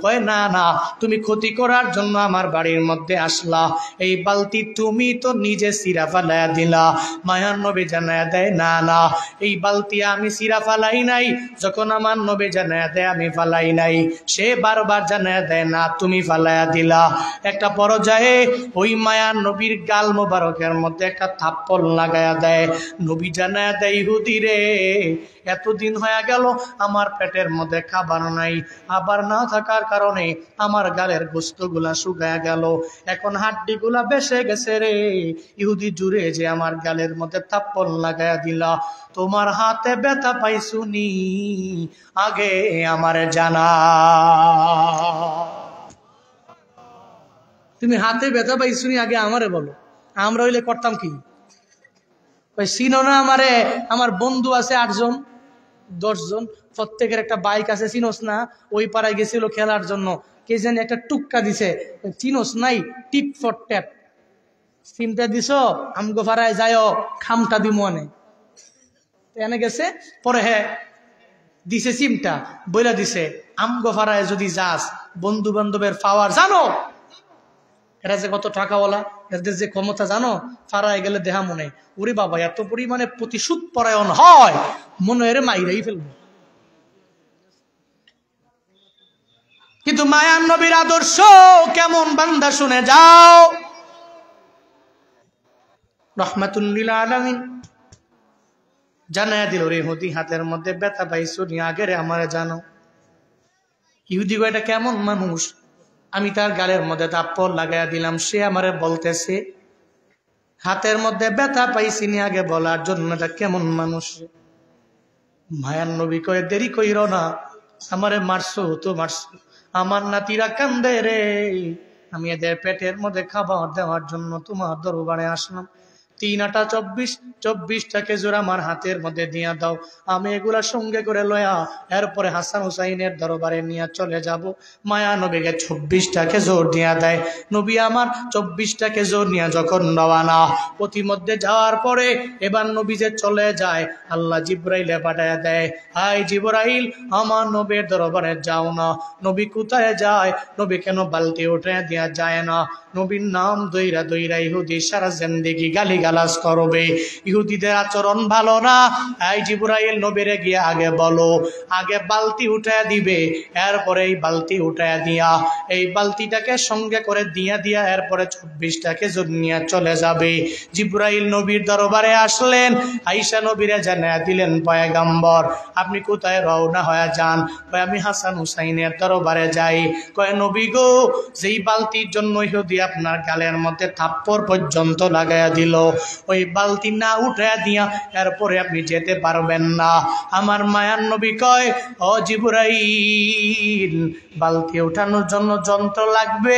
কয়, না না, তুমি ক্ষতি করার জন্য আমার বাড়ির মধ্যে আসলা, এই বালতি তুমি তো নিজে সিরা ফালাইয়া দিলা। মায়ার নবী জানায়া দেয়, না না, এই বালতি আমি সিরা ফালাই নাই, যখন আমার নবী জানায়া দেয় আমি ফালাই নাই, সে বারবার জানায়া দেয়, না তুমি ফালাইয়া দিলা। একটা পর্যায়ে ওই মায়ার নবীর গাল মোবারকের মধ্যে একটা থাপ্পড় লাগায়া দেয়। নবী জানায়া দেয়, ইহুদি রে, এতদিন হয়ে গেল আমার পেটের মধ্যে খাবার নাই, আবার না থাকার কারণে আমার গালের গোস্তগুলা শুকায়া গেল, এখন হাড্ডিগুলা বেসে গেছে রে। ইহুদি জুড়ে যে আমার গালের মধ্যে থাপ্পড় লাগায়া দিলা, তোমার হাতে ব্যথা পাইছুনি, আগে আমারে জানা। তুমি হাতে ব্যথা পাইছুনি, আগে আমারে বলো, আমরা হইলে করতাম কি? চিনো না আমারে? আমার বন্ধু আছে 8 জন 10 জন, প্রত্যেকের একটা বাইক আছে, চিনোস না? ওই পাড়ায় গেছিল খেলার জন্য, কে জানি একটা টুক্কা দিছে, চিনোস নাই? টিপ ফর ট্যাপ, সিমটা দিছ, আমগো পাড়ায় যাও, খামটা দিমু আনে। এনে গেছে, পরে হ্যাঁ দিছে সিমটা, বইলা দিছে, আমগো পাড়ায় যদি যাস, বন্ধু বান্ধবের পাওয়ার জানো, এরা যে কত টাকাওয়ালা, এদের যে ক্ষমতা জানো, পাড়ায় গেলে দেহা মনে, ওরে বাবা এত পরিমাণে প্রতিশোধ পরায়ণ হয়, মনে এর মাইরাই ফেলবো। কিন্তু মায়ার নবীর আদর্শ কেমন বান্দা শুনে যাও। রাহমাতুল লিল আলামিন জানায়া দিল, রে ইহুদি, হাতের মধ্যে ব্যথা পাইছো নি, আগে রে আমারে জানো। ইহুদি গো, এটা কেমন মানুষ? আমি তার গালের মধ্যে থাপ্পড় লাগাইয়া দিলাম, সে আমারে বলতেছে হাতের মধ্যে ব্যথা পাইছি নি, আগে বলার জন্য, এটা কেমন মানুষ? মায়ার নবী কয়ে, দেরি কইর না, আমারে মারছো তো মারছো, আমার নাতিরা কান্দে রে, আমি এদের পেটের মধ্যে খাবার দেওয়ার জন্য তোমার দরবারে আসলাম। 3 আটা 24টা খেজুর আমার হাতের মধ্যে দিয়া দাও, আমি এগুলা সঙ্গে করে লয়া এরপরে হাসান হুসাইনের দরবারে নিয়ে চলে যাব। মায়া নবীকে 24টা খেজুর দিয়া দেয়। নবী আমার 24টা খেজুর নিয়ে যখন রওয়ানা, প্রতিমধ্যে যাওয়ার পরে এবার নবী যে চলে যায়, আল্লাহ জিবরাইলে পাঠায়া দেয়, হাই জিবরাইল, আমার নবীর দরবারে যাও না। নবী কোথায় যায়? নবী কেন বালতি উঠে দিয়া যায় না? নবীর নাম দইরা দইরা ইহুদি সারা জিন্দেগি গালি গালাজ করবে, ইহুদিদের আচরণ ভালো না। এই জিবরাইল নবীরে গিয়ে আগে বলো, আগে বালতি উঠায় দিবে, এরপরে এই বালতি উঠায় দিয়া এই বালতিটাকে সঙ্গে করে দিয়া এরপরে 24টা খেজুর নিয়ে চলে যাবে। জিবরাইল নবীর দরবারে আসলেন, আয়েশা নবীরে জানায়া দিলেন, পয়গম্বর আপনি কোথায় রওনা হয়ে যান? কয়, আমি হাসান হুসাইনের দরবারে যাই। কয়, নবী গো, যেই বালতির জন্য ইহুদি আপনার গালের মধ্যে থাপ্পড় পর্যন্ত লাগাইয়া দিল, ওই বালতি না উঠাইয়া দিয়া এরপরে আপনি যেতে পারবেন না। আমার মায়ার নবী কয়, ও জিবরাইল, বালতি উঠানোর জন্য যন্ত্র লাগবে,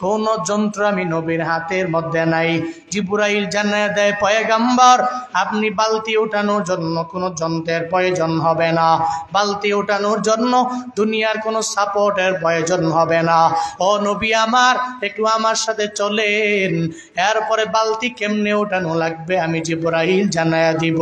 কোন যন্ত্র আমি নবীর হাতের মধ্যে নাই। জিবরাইল জানায়া দেয়, পয়গম্বর আপনি বালতি উঠানোর জন্য কোনো যন্ত্রের প্রয়োজন হবে না, বালতি উঠানোর জন্য দুনিয়ার কোনো সাপোর্টের প্রয়োজন হবে না। ও নবী আমার, একটু আমার সাথে চলেন, এরপরে বালতি কেমনে উঠানো লাগবে আমি জিবরাইল জানায়া দিব।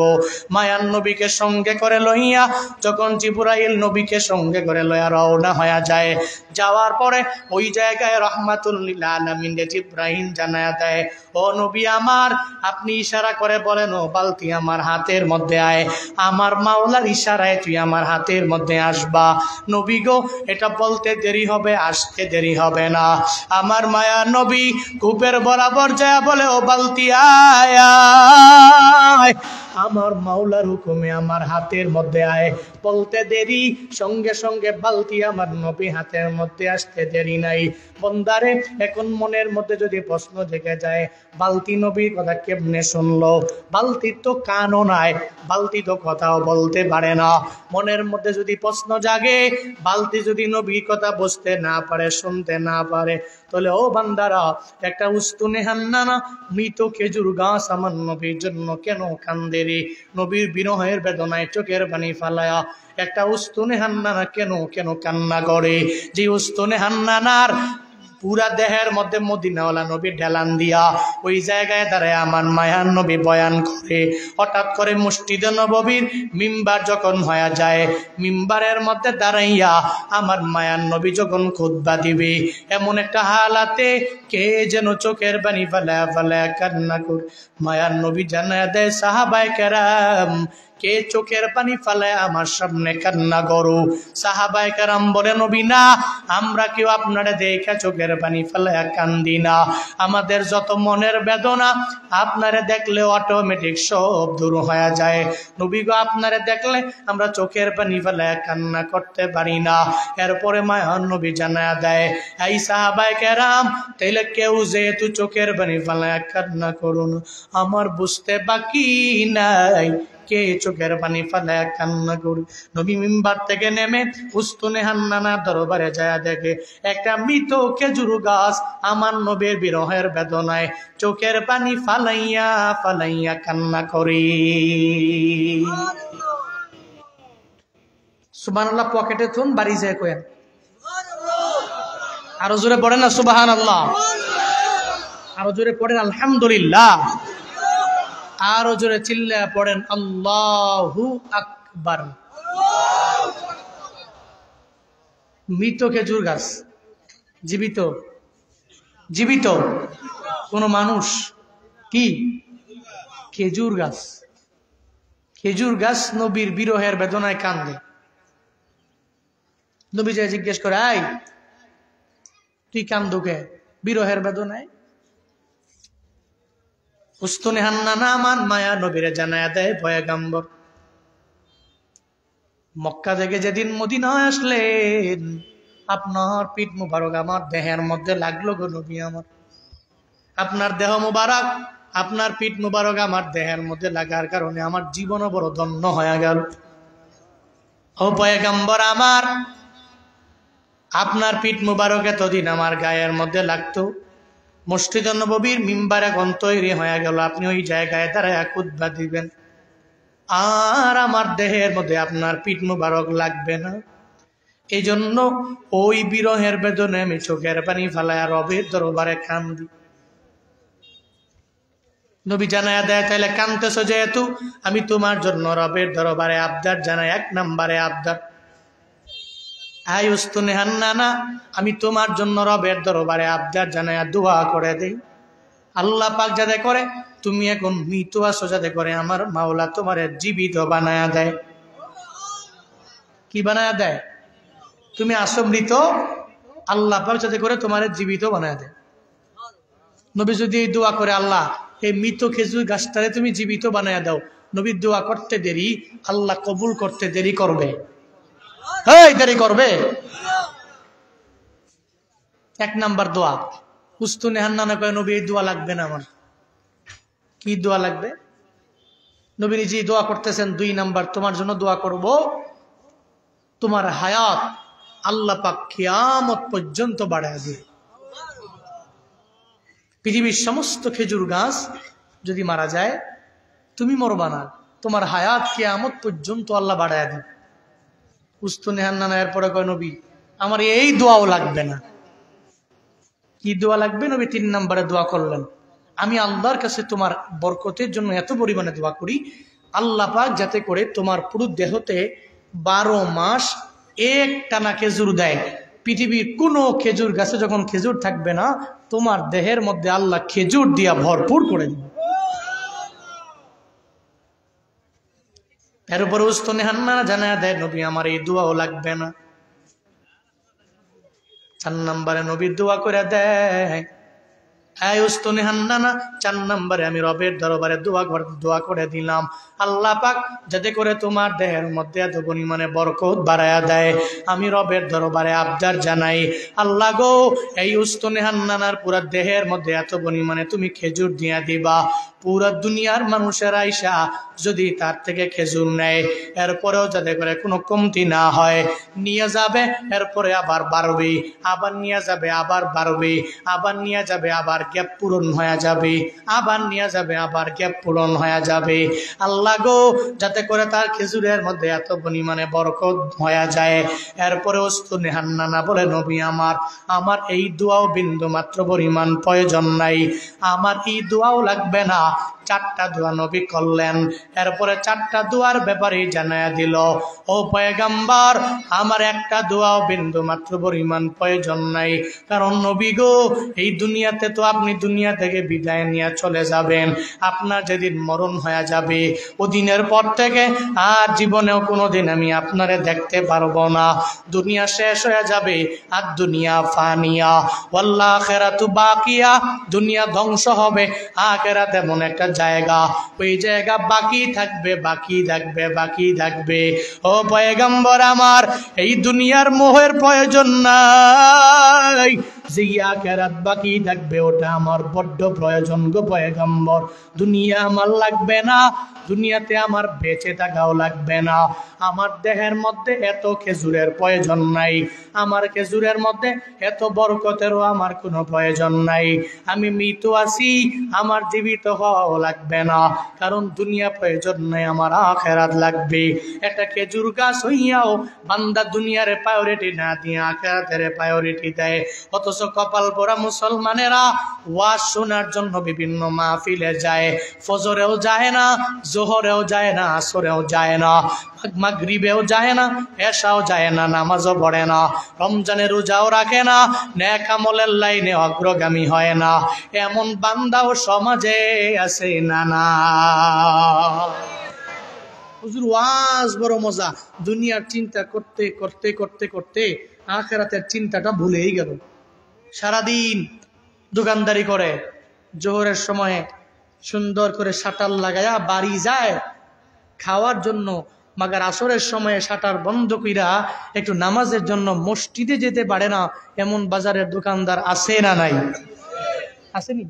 মায়ার নবীকে সঙ্গে করে লইয়া যখন জিবরাইল নবীকে সঙ্গে করে লইয়া রওনা হয়ে যায়, যাওয়ার পরে ওই জায়গায় রাহমাতুল লিল আলামিন জিবরাইল জানায়া দেয়, ও নবী আমার, আপনি ইশারা করে বলেন, ও বালতি আমার হাতের মধ্যে আয়, আমার মাওলার ইশারায় তুই আমার হাতের মধ্যে আসবা। নবী গো, এটা বলতে দেরি হবে, আসতে দেরি হবে না। আমার মায়া নবী কূপের বরাবর যায় বলে, ও বালতি আয় আয়, আমার মাওলার হুকুমে আমার হাতের মধ্যে আয়। বলতে দেরি, সঙ্গে সঙ্গে বালতি আমার নবী হাতের মধ্যে আসতে দেরি নাই। বন্দারে, এখন মনের মধ্যে যদি প্রশ্ন জেগে যায়, বালতি নবীর কথা কেমনে শুনলো? বালতির তো কানও নাই, বালতি তো কথাও বলতে পারে না। মনের মধ্যে যদি প্রশ্ন জাগে, বালতি যদি নবীর কথা বুঝতে না পারে, শুনতে না পারে, তাহলে ও বান্দারা, একটা উস্তুনে হান্নানা মৃত খেজুর গাছ গাছ আমার নবীর জন্য কেন কান্দে রে? নবীর বিরহের বেদনায় চোখের পানি ফালায়া একটা উস্তুনে হান্নানা কেন কেন কান্না করে? যে উস্তুনে হান্নানার পুরা দেহের মধ্যে মদিনাওয়ালা নবী ঢেলান দিয়া ওই জায়গায় দাঁড়ায় আমার মায়ার নবী বয়ান করে। হঠাৎ করে মসজিদে নববীর মিম্বার যখন হয়ে যায়, মিম্বারের মধ্যে দাঁড়াইয়া আমার মায়ার নবী যখন খুতবা দিবে, এমন একটা হালাতে কে যেন চোখের পানি ফালায়া ফালায়া কান্না করে। মায়ার নবী জানায়া দেয়, সাহাবায়ে কেরাম, কে চোখের পানি ফালায় আমার সামনে কান্না করো? সাহাবায়ে কেরাম বলে, নবী না, আমরা কেউ আপনারে দেখে চোখের পানি ফালায় কান্দি না। আমাদের যত মনের বেদনা আপনারে দেখলে অটোমেটিক সব দূর হয়ে যায়। নবী গো, আপনারে দেখলে আমরা চোখের পানি ফালায় কান্না করতে পারি না। এরপরে মায়ার নবী জানায়া দেয়, এই সাহাবায়ে কেরাম, তাইলে কেউ যেহেতু চোখের পানি ফালায় কান্না করুন, আমার বুঝতে বাকি নাই কে চোখের পানি ফালায়া কান্না করে। নবী মিম্বার থেকে নেমে উস্তুনে হান্নানা দরবারে যায় দেখে একটা মৃত খেজুর গাছ আমার নবীর বিরহের বেদনায় চোখের পানি ফালাইয়া ফালাইয়া কান্না করে। সুবহানাল্লাহ পকেটে থুন, বাড়ি যায় কয়েন। আরো জোরে পড়েন না সুবহানাল্লাহ, আরো জোরে পড়েন আলহামদুলিল্লাহ, আরো জোরে চিল্লায়া পড়েন আল্লাহু আকবার। মৃত খেজুর গাছ, জীবিত জীবিত কোন মানুষ কি? খেজুর গাছ। খেজুর গাছ নবীর বিরহের বেদনায় কান্দে। নবী যায় জিজ্ঞেস করে, আই তুই কান্দো কে বিরহের বেদনায়? উস্তুনে হান্নানা আমার মায়া নবীরে জানায়া দেয়, পয়গম্বর মক্কা থেকে যেদিন মদিনায় আসলেন, আপনার পিঠ মুবারক আমার দেহের মধ্যে লাগলো গো নবী আমার। আপনার দেহ মুবারক, আপনার পিঠ মুবারক আমার দেহের মধ্যে লাগার কারণে আমার জীবনও বড় ধন্য হয়ে গেল। ও পয়গম্বর আমার, আপনার পিঠ মুবারক এতদিন আমার গায়ের মধ্যে লাগতো, মসজিদে নববীর মিম্বার এখন তৈরি হয়ে গেল, আপনি ওই জায়গায় দাঁড়ায় খুতবা দিবেন, আর আমার দেহের মধ্যে আপনার পিঠ মুবারক লাগবে না। এই জন্য ওই বিরহের বেদনে আমি চোখের পানি ফালায়া রবের দরবারে কান্দি। নবী জানায়া দেয়, তাইলে কান্দতেছ যেহেতু, আমি তোমার জন্য রবের দরবারে আবদার জানাই। এক নম্বরে আবদার, আই উস্তুনে হান্নানা, আমি তোমার জন্য রবের দরবারে আবদার জানায়া দোয়া করে দেই, আল্লাহ পাক যাতে করে তুমি এখন মৃত আছো, যাতে করে আমার মাওলা তোমার জীবিত বানায়া দেয়। কি বানায়া দেয়? তুমি আসো মৃত, আল্লাহ পাক যাতে করে তোমার জীবিত বানায়া দেয়। নবী যদি এই দোয়া করে, আল্লাহ এই মৃত খেজুর গাছটারে তুমি জীবিত বানায়া দাও, নবীর দোয়া করতে দেরি, আল্লাহ কবুল করতে দেরি করবে? এই দেরি করবে? এক নাম্বার দোয়া। উস্তুনে হান্নানা কয়, নবী এই দোয়া লাগবে না আমার। কি দোয়া লাগবে? নবী নিজেই দোয়া করতেছেন। দুই নাম্বার, তোমার জন্য দোয়া করব, তোমার হায়াত আল্লাহ পাক কিয়ামত পর্যন্ত বাড়ায় দিবে। পৃথিবীর সমস্ত খেজুর গাছ যদি মারা যায়, তুমি মরবা না, তোমার হায়াত কিয়ামত পর্যন্ত আল্লাহ বাড়ায় দিবে। উস্তুনে হান্নানা এরপরে কয়, নবী আমার এই দোয়াও লাগবে না। কি দোয়া লাগবে? নবী তিন নম্বরে দোয়া করলেন, আমি আল্লাহর কাছে তোমার বরকতের জন্য এত পরিমাণে দোয়া করি, আল্লাহ পাক যাতে করে তোমার পুরো দেহতে 12 মাস এক টানা খেজুর দেয়। পৃথিবীর কোনো খেজুর গাছে যখন খেজুর থাকবে না, তোমার দেহের মধ্যে আল্লাহ খেজুর দিয়া ভরপুর করে দিবে। এর উপরে উস্তুনে হান্নানা জানায়া দেয়, নবী আমার এই দোয়াও লাগবে না। 4 নম্বরে নবীর দোয়া করে দেয়, এই উস্তুনে হান্নানা, 4 নম্বরে আমি রবের দরবারে দোয়া করে দিলাম, আল্লাহ পাক যাতে করে তোমার দেহের মধ্যে এত পরিমাণে বরকত বাড়ায়া দেয়। আমি রবের দরবারে আবদার জানাই, আল্লাহ গো এই উস্তুনে হান্নানার পুরা দেহের মধ্যে এত পরিমাণে তুমি খেজুর দিয়া দিবা, পুরা দুনিয়ার মানুষের আইসা যদি তার থেকে খেজুর নেয়, এরপরেও যাতে করে কোনো কমতি না হয়, নিয়ে যাবে, এরপরে আবার বাড়বে, আবার নিয়ে যাবে, আবার বাড়বে, আবার নিয়ে যাবে, আবার গ্যাপ পূরণ হয়ে যাবে, আবার নিয়ে যাবে, আবার গ্যাপ পূরণ হয়ে যাবে। আল্লাহ গো, যাতে করে তার খেজুরের মধ্যে এত পরিমাণে বরকত হয়ে যায়। এরপরে ওস্তুনে হান্নানা বলে, নবী আমার এই দোয়াও বিন্দু মাত্র পরিমাণ প্রয়োজন নাই, আমার এই দোয়াও লাগবে না। 4টা দোয়া নবী করলেন। এরপরে 4টা দোয়ার ব্যাপারে জানায়া দিল, ও পয়গম্বর, আমার একটা দোয়াও বিন্দু মাত্র পরিমাণ প্রয়োজন নাই, কারণ নবী গো, এই দুনিয়াতে তো আপনি দুনিয়া থেকে বিদায় নিয়ে চলে যাবেন, আপনার যেদিন মরণ হয়ে যাবে ওদিনের পর থেকে আর জীবনেও কোনোদিন আমি আপনারে দেখতে পারবো না, দুনিয়া শেষ হয়ে যাবে। আর দুনিয়া ফানিয়া ওয়াল আখিরাতু বাকিয়া, দুনিয়া ধ্বংস হবে, আখিরাত এমন একটা জায়গা, ওই জায়গা বাকি থাকবে, বাকি থাকবে, বাকি থাকবে। ও পয়গম্বর আমার, এই দুনিয়ার মোহের প্রয়োজন নাই, যে আখিরাত বাকি থাকবে ওটা আমার বড্ড প্রয়োজন গো পয়গম্বর। দুনিয়া আমার লাগবে না, দুনিয়াতে আমার বেঁচে থাকাও লাগবে না, আমার দেহের মধ্যে এত খেজুরের প্রয়োজন নাই, আমার খেজুরের মধ্যে এত বরকতেরও আমার কোনো প্রয়োজন নাই, আমি মৃত আছি, আমার জীবিত হওয়াও লাগবে না, কারণ দুনিয়া প্রয়োজন নাই, আমার আখিরাত লাগবে। একটা খেজুর গাছ হইয়াও বান্দা দুনিয়ার প্রায়োরিটি না দিয়ে আখিরাতের প্রায়োরিটি দেয়। অথচ কপাল পোড়া মুসলমানেরা ওয়াজ শোনার জন্য বিভিন্ন মাহফিলে যায়, ফজরেও যায় না, জোহরেও যায় না, আসরেও যায় না, মাগরিবেও যায় না, এশাও যায় না, নামাজও পড়ে না, রমজানের রোজাও রাখে না, নেক আমলের লাইনে অগ্রগামী হয় না, এমন বান্দাও সমাজে আছে না? না হুজুর, ওয়াজ বড় মজা, দুনিয়ার চিন্তা করতে করতে করতে করতে আখিরাতের চিন্তাটা ভুলেই গেল। সারাদিন দোকানদারি করে, জোহরের সময়ে সুন্দর করে শাটার লাগায়া বাড়ি যায় খাওয়ার জন্য, মাগার আসরের সময়ে শাটার বন্ধ কইরা একটু নামাজের জন্য মসজিদে যেতে পারে না, এমন বাজারের দোকানদার আছে না নাই? আসেনি?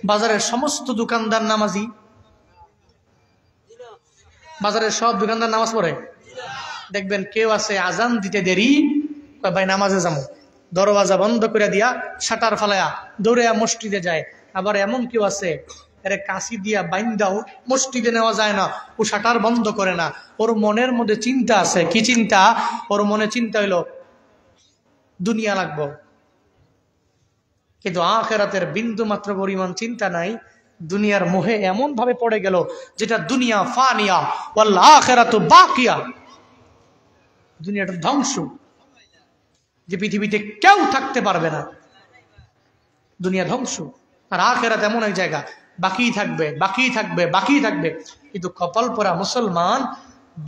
বাজারের সমস্ত দোকানদার নামাজি? বাজারের সব দোকানদার নামাজ পড়ে? দেখবেন কেউ আছে আজান দিতে দেরি, ভাই নামাজে যাবো, দরওয়াজা বন্ধ করে দিয়া শাটার ফালায়া দৌড়ে মসজিদে যায়। আবার এমন কেউ আছে, এর কাশি দিয়া বাইন্দাও মসজিদে নেওয়া যায় না, ও শাটার বন্ধ করে না, ওর মনের মধ্যে চিন্তা আছে। কি চিন্তা? ওর মনে চিন্তা হইলো দুনিয়া লাগবো, কিন্তু আখিরাতের বিন্দু মাত্র পরিমাণ চিন্তা নাই। দুনিয়ার মোহে এমন ভাবে পড়ে গেল যেটা দুনিয়া ফানিয়া ওয়াল আখিরাতু বাকিয়া, দুনিয়াটা ধ্বংস, যে পৃথিবীতে কেউ থাকতে পারবে না, দুনিয়া ধ্বংস। আর আখিরাত এমন এক জায়গা, বাকি থাকবে, বাকি থাকবে, বাকি থাকবে। কিন্তু কপাল পোড়া মুসলমান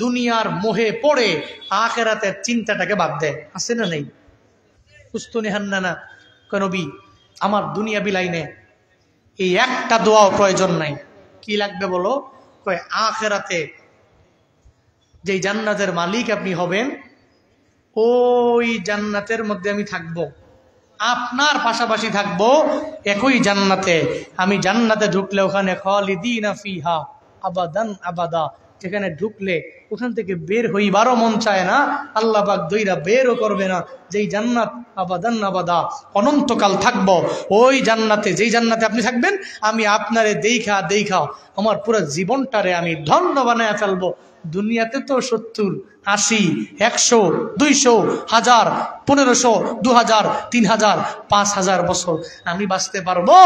দুনিয়ার মোহে পড়ে আখিরাতের চিন্তাটাকে বাদ দেয়। আছে না নেই? কুস্তুনি হান্নানা নবী, আমার দুনিয়া বিলাইনে এই একটা দোয়াও প্রয়োজন নাই। কি লাগবে বলো? কয় আখিরাতে যেই জান্নাতের মালিক আপনি হবেন, ওই জান্নাতের মধ্যে আমি থাকবো, আপনার পাশাপাশি থাকবো একই জান্নাতে। আমি জান্নাতে ঢুকলে ওখানে খালিদিনা ফিহা আবাদান আবাদা, যেখানে ঢুকলে ওখান থেকে বের হইবারও মন চায় না, আল্লাহ পাক দইরা বেরও করবে না। যেই জান্নাত আবাদান আবাদা, অনন্তকাল থাকবো ওই জান্নাতে। যেই জান্নাতে আপনি থাকবেন, আমি আপনারে দেখা দেখা আমার পুরো জীবনটারে আমি ধন্য বানায় ফেলবো। দুনিয়াতে তো 70, 80, 100, 200, 1000, 1500, 2000, 3000, 5000 বছর আমি বাঁচতে পারবো।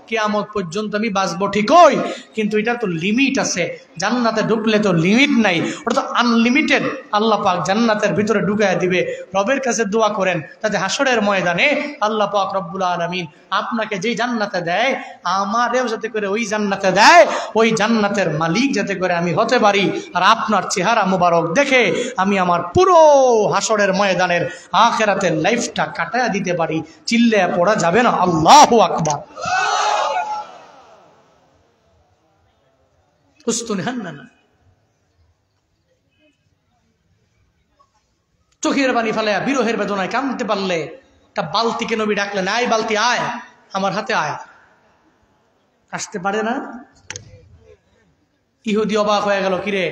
কিয়ামত পর্যন্ত আমি বাঁচবো ঠিকই, কিন্তু এটা তো লিমিট আছে। জান্নাতে ঢুকলে তো লিমিট নাই, ওটা তো আনলিমিটেড। আল্লাহ পাক জান্নাতের ভিতরে ঢুকায় দিবে। রবের কাছে দোয়া করেন যাতে হাসরের ময়দানে আল্লাহ পাক রব্বুল আলামিন আপনাকে যেই জান্নাতে দেয়, আমারেও যাতে করে ওই জান্নাতে দেয়, ওই জান্নাতের মালিক যাতে করে আমি হতে পারি। আর আপনার চেহারা মুবারক দেখে আমি আমার পুরো হাসরের ময়দানের আখিরাতের লাইফটা কাটায়া দিতে পারি। চিল্লে পড়া যাবে না আল্লাহু আকবার। চোখের পানি ফেলায়া বিরহের বেদনায় কাঁদতে পারলে একটা বালতিকে নবী ডাকলেন, আয় বালতি আয়, আমার হাতে আয়। আসতে পারে না? ইহুদি অবাক হয়ে গেল, কিরে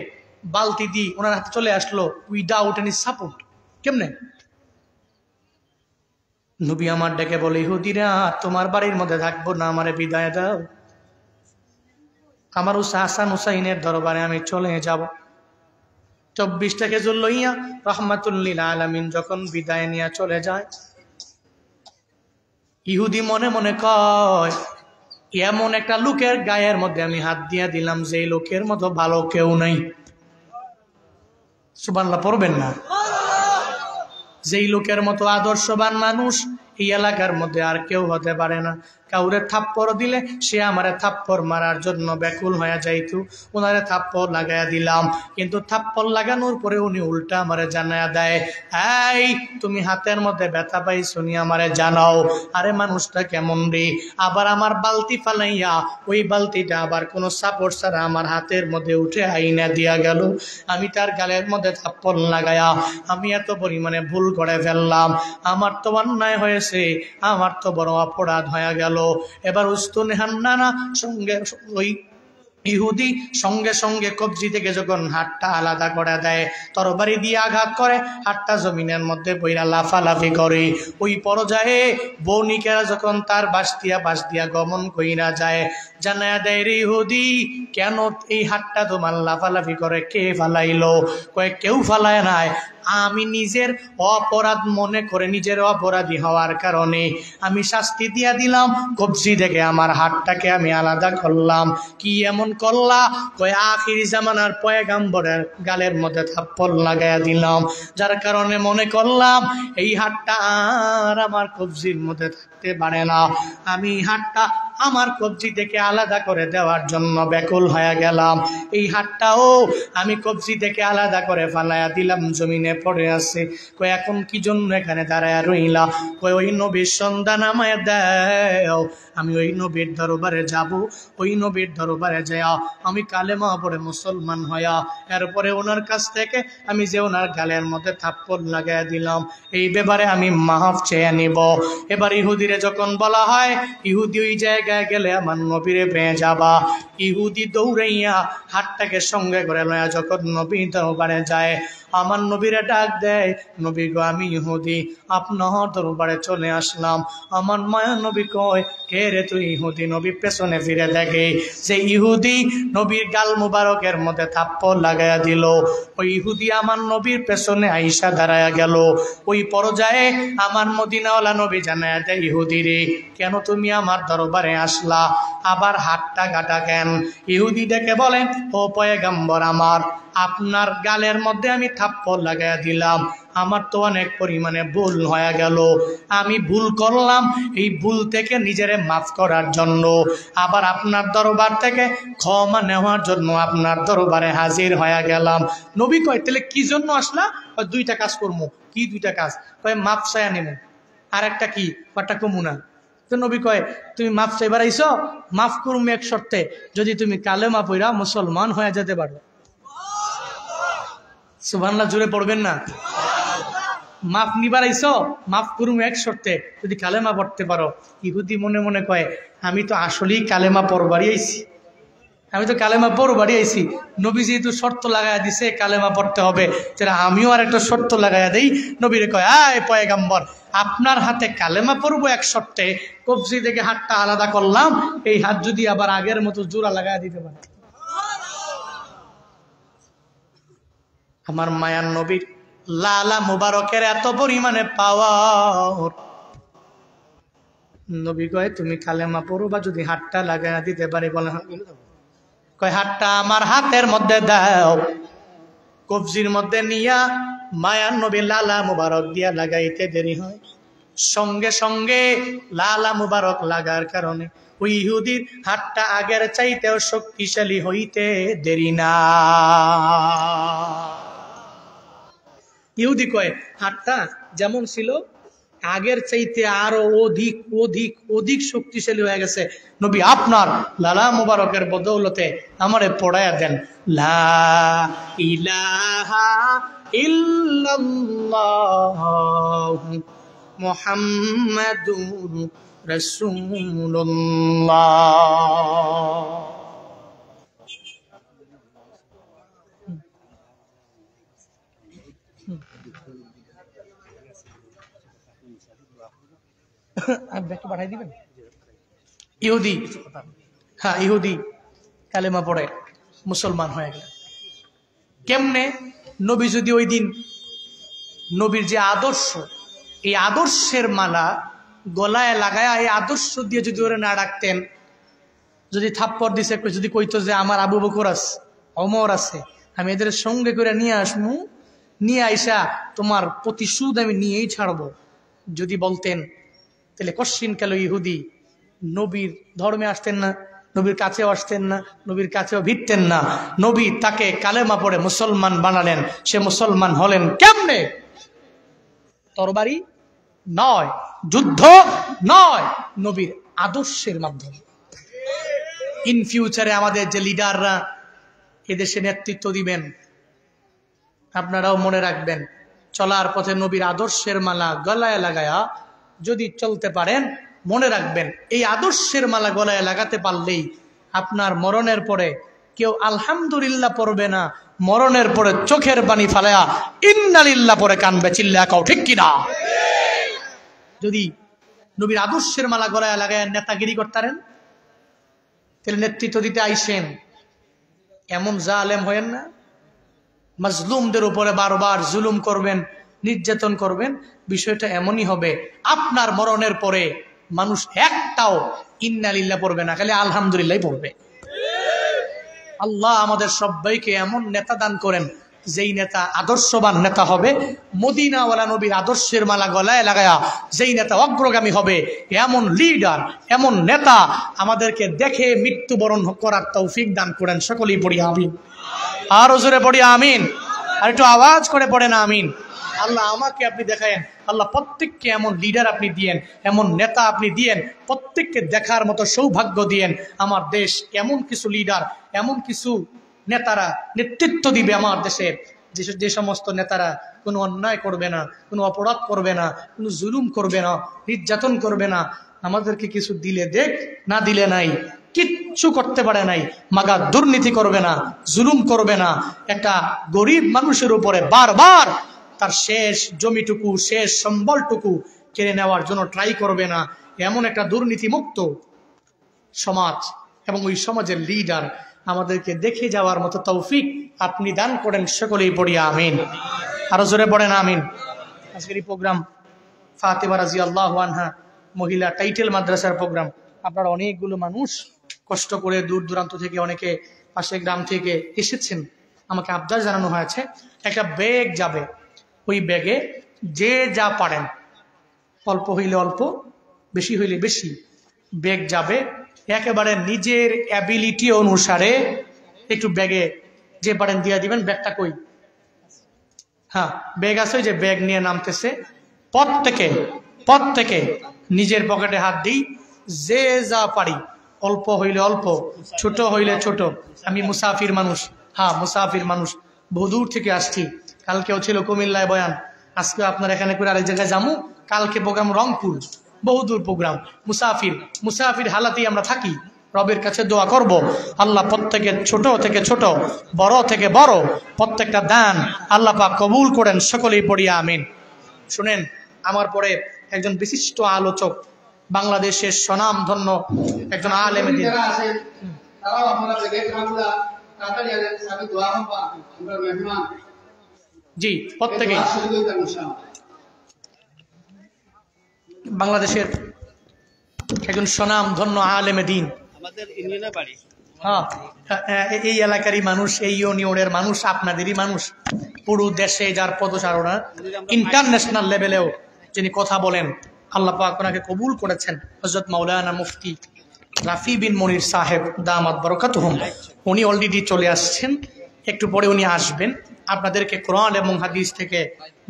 বালতি দি ওনার হাতে চলে আসলো উইদাউট এনি সাপোর্ট, কেমনে? নবী আমার ডেকে বলে, ইহুদিরা তোমার বাড়ির মধ্যে থাকবো না, আমারে বিদায় দাও, আমার হাসান হুসাইনের দরবারে আমি চলে যাব। 24টা খেজুর লইয়া রহমাতুল্লিল আলামিন যখন বিদায় নিয়ে চলে যায়, ইহুদি মনে মনে কয়, এমন একটা লোকের গায়ের মধ্যে আমি হাত দিয়া দিলাম যে লোকের মতো ভালো কেউ নাই। সুবহানাল্লাহ পড়বেন না? যেই লোকের মতো আদর্শবান মানুষ এই এলাকার মধ্যে আর কেউ হতে পারে না। কাউরে থাপ্পড় দিলে সে আমারে থাপ্পড় মারার জন্য ব্যাকুল হয়ে যাইতো, ওনারে থাপ্পড় লাগাইয়া দিলাম, কিন্তু থাপ্পড় লাগানোর পরে উনি উল্টা আমারে জানায়া দেয়, এই তুমি হাতের মধ্যে ব্যথা পাইছো নি আমারে জানাও। আরে মানুষটা কেমন রে, আবার আমার বালতি ফালাইয়া ওই বালতিটা আবার কোনো সাপোর্ট ছাড়া আমার হাতের মধ্যে উঠে আইনা দিয়া গেল। আমি তার গালের মধ্যে থাপ্পড় লাগায়া আমি এত পরিমাণে ভুল করে ফেললাম, আমার তো অন্যায় হয়েছে, আমার তো বড় অপরাধ হয়ে গেল। এবার উস্তুনে হান্নানা সঙ্গে ওই ইহুদি সঙ্গে সঙ্গে কবজি থেকে যখন হাতটা আলাদা করে দেয়, তরবারি দিয়ে আঘাত করে, হাতটা জমিনের মধ্যে বইরা লাফালাফি করে। ওই পর্যায়ে বণিকেরা যখন তার বাস দিয়া গমন কইরা যায়, জানায়া দেয়, রে ইহুদি কেন এই হাতটা তোমার লাফালাফি করে, কে ফালাইলো? কয়ে কেউ ফালায় নাই, আমি নিজের অপরাধ মনে করে নিজের অপরাধী হওয়ার কারণে আমি শাস্তি দিয়া দিলাম, কবজি থেকে আমার হাতটাকে আমি আলাদা করলাম। কি এমন করলা? কয় আখির জামানার পয়গাম্বরের গালের মধ্যে থাপ্পড় লাগাইয়া দিলাম, যার কারণে মনে করলাম এই হাতটা আর আমার কবজির মধ্যে থাকতে পারে না। আমি হাতটা আমার কবজি থেকে আলাদা করে দেওয়ার জন্য ব্যাকুল হয়ে গেলাম। এই হাতটাও আমি কবজি থেকে আলাদা করে ফালাইয়া দিলাম, জমিনে পড়ে আছে। কই এখন কি জন্য এখানে দাঁড়ায় রইলা? কই ওই নবীর সন্ধান আমায় দাও, আমি ওই নবীর দরবারে যাব, ওই নবীর দরবারে যাইয়া আমি কালেমা পড়ে মুসলমান হইয়া এরপরে ওনার কাছ থেকে আমি যে ওনার গালের মধ্যে থাপ্পড় লাগাইয়া দিলাম এই ব্যাপারে আমি মাফ চেয়ে নিব। এবার ইহুদিরে যখন বলা হয় ইহুদি ওই জায়গায় গেলে আমার নবীরে পেয়ে যাবা, ইহুদি দৌড়াইয়া হাতটাকে সঙ্গে করে লয়া যখন নবীর দরবারে যায়, আমার নবীরে ডাক দেয়, নবী গো আমি ইহুদি আপনার দরবারে চলে আসলাম। আমার মায়া নবী কয়, কে রে তুই? ইহুদি। নবী পেছনে ফিরে দেখে যে ইহুদি নবীর গাল মুবারকের মধ্যে থাপ্পড় লাগাইয়া দিল। ওই ইহুদি আমার নবীর পেছনে আইসা দাঁড়ায়া গেল। ওই পর্যায়ে আমার মদিনাওয়ালা নবী জানায়া দেয়, ইহুদি রে কেন তুমি আমার দরবারে আসলা, আবার হাতটা কাটা কেন? ইহুদি ডেকে বলে, ও পয়গম্বর আমার, আপনার গালের মধ্যে আমি থাপ্পড় লাগাইয়া দিলাম, আমার তো অনেক পরিমাণে ভুল হয়ে গেল, আমি ভুল করলাম, এই ভুল থেকে নিজেরে মাফ করার জন্য আবার আপনার দরবার থেকে ক্ষমা নেওয়ার জন্য আপনার দরবারে হাজির হয়ে গেলাম। নবী কয়, তাহলে কি জন্য আসলা? দুইটা কাজ করবো। কি দুইটা কাজ? কয় মাফ চাইয়া নেব। আর একটা কি? একটা কমুনা। তো নবী কয়, তুমি মাফ চাইবার আইছো, মাফ করুম এক শর্তে, যদি তুমি কালেমা পইরা মুসলমান হয়ে যেতে পারো। সুবহানাল্লাহ জোরে পড়বেন না? মাফ নিবার আইছো, মাফ করুম এক শর্তে, যদি কালেমা পড়তে পারো। ইহুদি মনে মনে কয়, আমি তো আসলেই কালেমা পড়বারই আইছি, আমি তো কালেমা পড়বারই আইছি, নবী যেহেতু শর্ত লাগাইয়া দিছে কালেমা পড়তে হবে, যেটা আমিও আর একটা শর্ত লাগাইয়া দেই। নবীরে কয়, আয় পয়গম্বর, আপনার হাতে কালেমা পড়বো এক শর্তে, কবজি থেকে হাতটা আলাদা করলাম, এই হাত যদি আবার আগের মতো জোড়া লাগাইয়া দিতে পারে। আমার মায়ার নবীর লালা মুবারকের এত পরিমাণে পাওয়ার, নবী কয় তুমি কালেমা পড়বা যদি হাতটা লাগাইয়া দিতে পারি। বলে কয় হাতটা আমার হাতের মধ্যে দাও। কবজির মধ্যে নিয়া মায়ার নবী লালা মুবারক দিয়া লাগাইতে দেরি হয়, সঙ্গে সঙ্গে লালা মুবারক লাগার কারণে ওই ইহুদির হাতটা আগের চাইতেও শক্তিশালী হইতে দেরি না। ইহুদি কয় হাতটা যেমন ছিল আগের চাইতে আরো অধিক অধিক অধিক শক্তিশালী হয়ে গেছে। নবী আপনার লালা মুবারকের বদৌলতে আমারে পড়ায়া দেন, লা ইলাহা ইল্লাল্লাহ মুহাম্মাদুর রাসূলুল্লাহ। একটু পাঠাই দিবেন। ইহুদি, হ্যাঁ ইহুদি কালেমা পড়ে মুসলমান হয়ে গেল কেমনে? নবী যদি ওই দিন নবীর যে আদর্শ, এই আদর্শের মালা গলায় লাগায় এই আদর্শ দিয়ে যদি ওরে না ডাকতেন, যদি থাপ্পড় দিছে যদি কইতো যে আমার আবু বকর আছে, ওমর আছে, আমি এদের সঙ্গে করে নিয়ে আসমু, নিয়ে আইসা তোমার প্রতিশোধ আমি নিয়েই ছাড়বো, যদি বলতেন, তাহলে কশ্চিন কাল ইহুদি নবীর ধর্মে আসতেন না, নবীর কাছেও আসতেন না, নবীর কাছেও ভিড়তেন না। নবী তাকে কালেমা পড়ে মুসলমান বানালেন। সে মুসলমান হলেন কেমনে? তরবারি নয়, যুদ্ধ নয়, নবীর আদর্শের মাধ্যমে। ইন ফিউচারে আমাদের যে লিডাররা এদেশে নেতৃত্ব দিবেন, আপনারাও মনে রাখবেন, চলার পথে নবীর আদর্শের মালা গলায় লাগায়া যদি চলতে পারেন, মনে রাখবেন এই আদর্শের মালা গলায় লাগাতে পারলেই আপনার মরণের পরে কেউ আলহামদুলিল্লাহ পড়বে না, মরণের পরে চোখের পানি ফালায়া ইন্নালিল্লাহ পরে কানবে, চিল্লা কাও ঠিক কিনা? যদি নবীর আদর্শের মালা গলায় লাগায় নেতাগিরি করতারেন, তাহলে নেতৃত্ব দিতে আইসেন, এমন জালেম হয়েন না, মাজলুমদের উপরে বারবার জুলুম করবেন, নির্যাতন করবেন। বিষয়টা এমনই হবে, আপনার মরণের পরে মানুষ একটাও ইন্নালিল্লাহ পড়বে না, খালি আলহামদুলিল্লাহ পড়বে। আল্লাহ আমাদের সবাইকে এমন নেতা দান করেন, যেই নেতা আদর্শবান নেতা হবে, মদিনাওয়ালা নবীর আদর্শের মালা গলায় লাগায়া যেই নেতা অগ্রগামী হবে, এমন লিডার, এমন নেতা আমাদেরকে দেখে মৃত্যুবরণ করার তৌফিক দান করেন। সকলেই পড়ি আমিন। আর জোরে পড়ি আমিন। আর একটু আওয়াজ করে পড়ে না আমিন। আল্লাহ আমাকে আপনি দেখায়েন, আল্লাহ প্রত্যেককে এমন লিডার আপনি দিয়েন, এমন নেতা আপনি দিয়েন, প্রত্যেককে দেখার মতো সৌভাগ্য দিয়েন। আমার দেশ এমন কিছু লিডার, এমন কিছু নেতারা নেতৃত্ব দিবে আমার দেশের, যে সমস্ত নেতারা কোনো অন্যায় করবে না, কোনো অপরাধ করবে না, কোনো জুলুম করবে না, নির্যাতন করবে না। আমাদেরকে কিছু দিলে দেখ, না দিলে নাই, কিচ্ছু করতে পারে নাই, মাগা দুর্নীতি করবে না, জুলুম করবে না, একটা গরিব মানুষের উপরে বারবার তার শেষ জমিটুকু, শেষ সম্বলটুকু কেড়ে নেওয়ার জন্য ট্রাই করবে না। এমন একটা দুর্নীতিমুক্ত সমাজ এবং ওই সমাজের লিডার আমাদেরকে দেখে যাওয়ার মতো তৌফিক আপনি দান করেন। সকলেই পড়ি আমিন। আরো জোরে পড়েন আমিন। আজকের এই প্রোগ্রাম ফাতেমা রাদিয়াল্লাহু আনহা মহিলা টাইটেল মাদ্রাসার প্রোগ্রাম। আপনারা অনেকগুলো মানুষ কষ্ট করে দূর দূরান্ত থেকে, অনেকে পাশের গ্রাম থেকে এসেছেন। আমাকে আবদার জানানো হয়েছে একটা ব্যাগ যাবে, ওই ব্যাগে যে যা পারেন, অল্প হইলে অল্প, বেশি হইলে বেশি, ব্যাগ যাবে একেবারে নিজের অ্যাবিলিটি অনুসারে। একটু ব্যাগে যে পারেন দিয়ে দিবেন। ব্যাগটা কই? হ্যাঁ, ব্যাগ আছে, যে ব্যাগ নিয়ে নামতেছে। প্রত্যেকে নিজের পকেটে হাত দিই, যে যা পারি, অল্প হইলে অল্প, ছোট হইলে ছোট। আমি মুসাফির মানুষ, হ্যাঁ মুসাফির মানুষ, বহুদূর থেকে আসছি। কালকেও ছিল কুমিল্লায় বয়ান, আজকে আপনার এখানে করে আরেক জায়গায় যাবো, কালকে প্রোগ্রাম রংপুর, বহুদূর প্রোগ্রাম। মুসাফির হালাতেই আমরা থাকি। রবের কাছে দোয়া করব, আল্লাহ প্রত্যেকের ছোট থেকে ছোট, বড় থেকে বড় প্রত্যেকটা দান আল্লাহ পাক কবুল করেন। সকলেই পড়িয়া আমিন। শুনেন, আমার পরে একজন বিশিষ্ট আলোচক, বাংলাদেশের স্বনামধন্য একজন আলেম দ্বীন, জি প্রত্যেকেই বাংলাদেশের একজন স্বনামধন্য আলেম দ্বীন, আমাদের ইউনিয়নের বাড়ি। হ্যাঁ, এই এলাকারই মানুষ, এই ইউনিয়নের মানুষ, আপনাদেরই মানুষ। পুরো দেশে যার পদচারণা, ইন্টারন্যাশনাল লেভেলেও যিনি কথা বলেন, আল্লাহ পাক ওনাকে কবুল করেছেন। হযরত মাওলানা মুফতি রাফি বিন মনির সাহেব দামাত বরকাতুহুম, উনি অলরেডি চলে আসছেন, একটু পরে উনি আসবেন। আপনাদেরকে কোরআন এবং হাদিস থেকে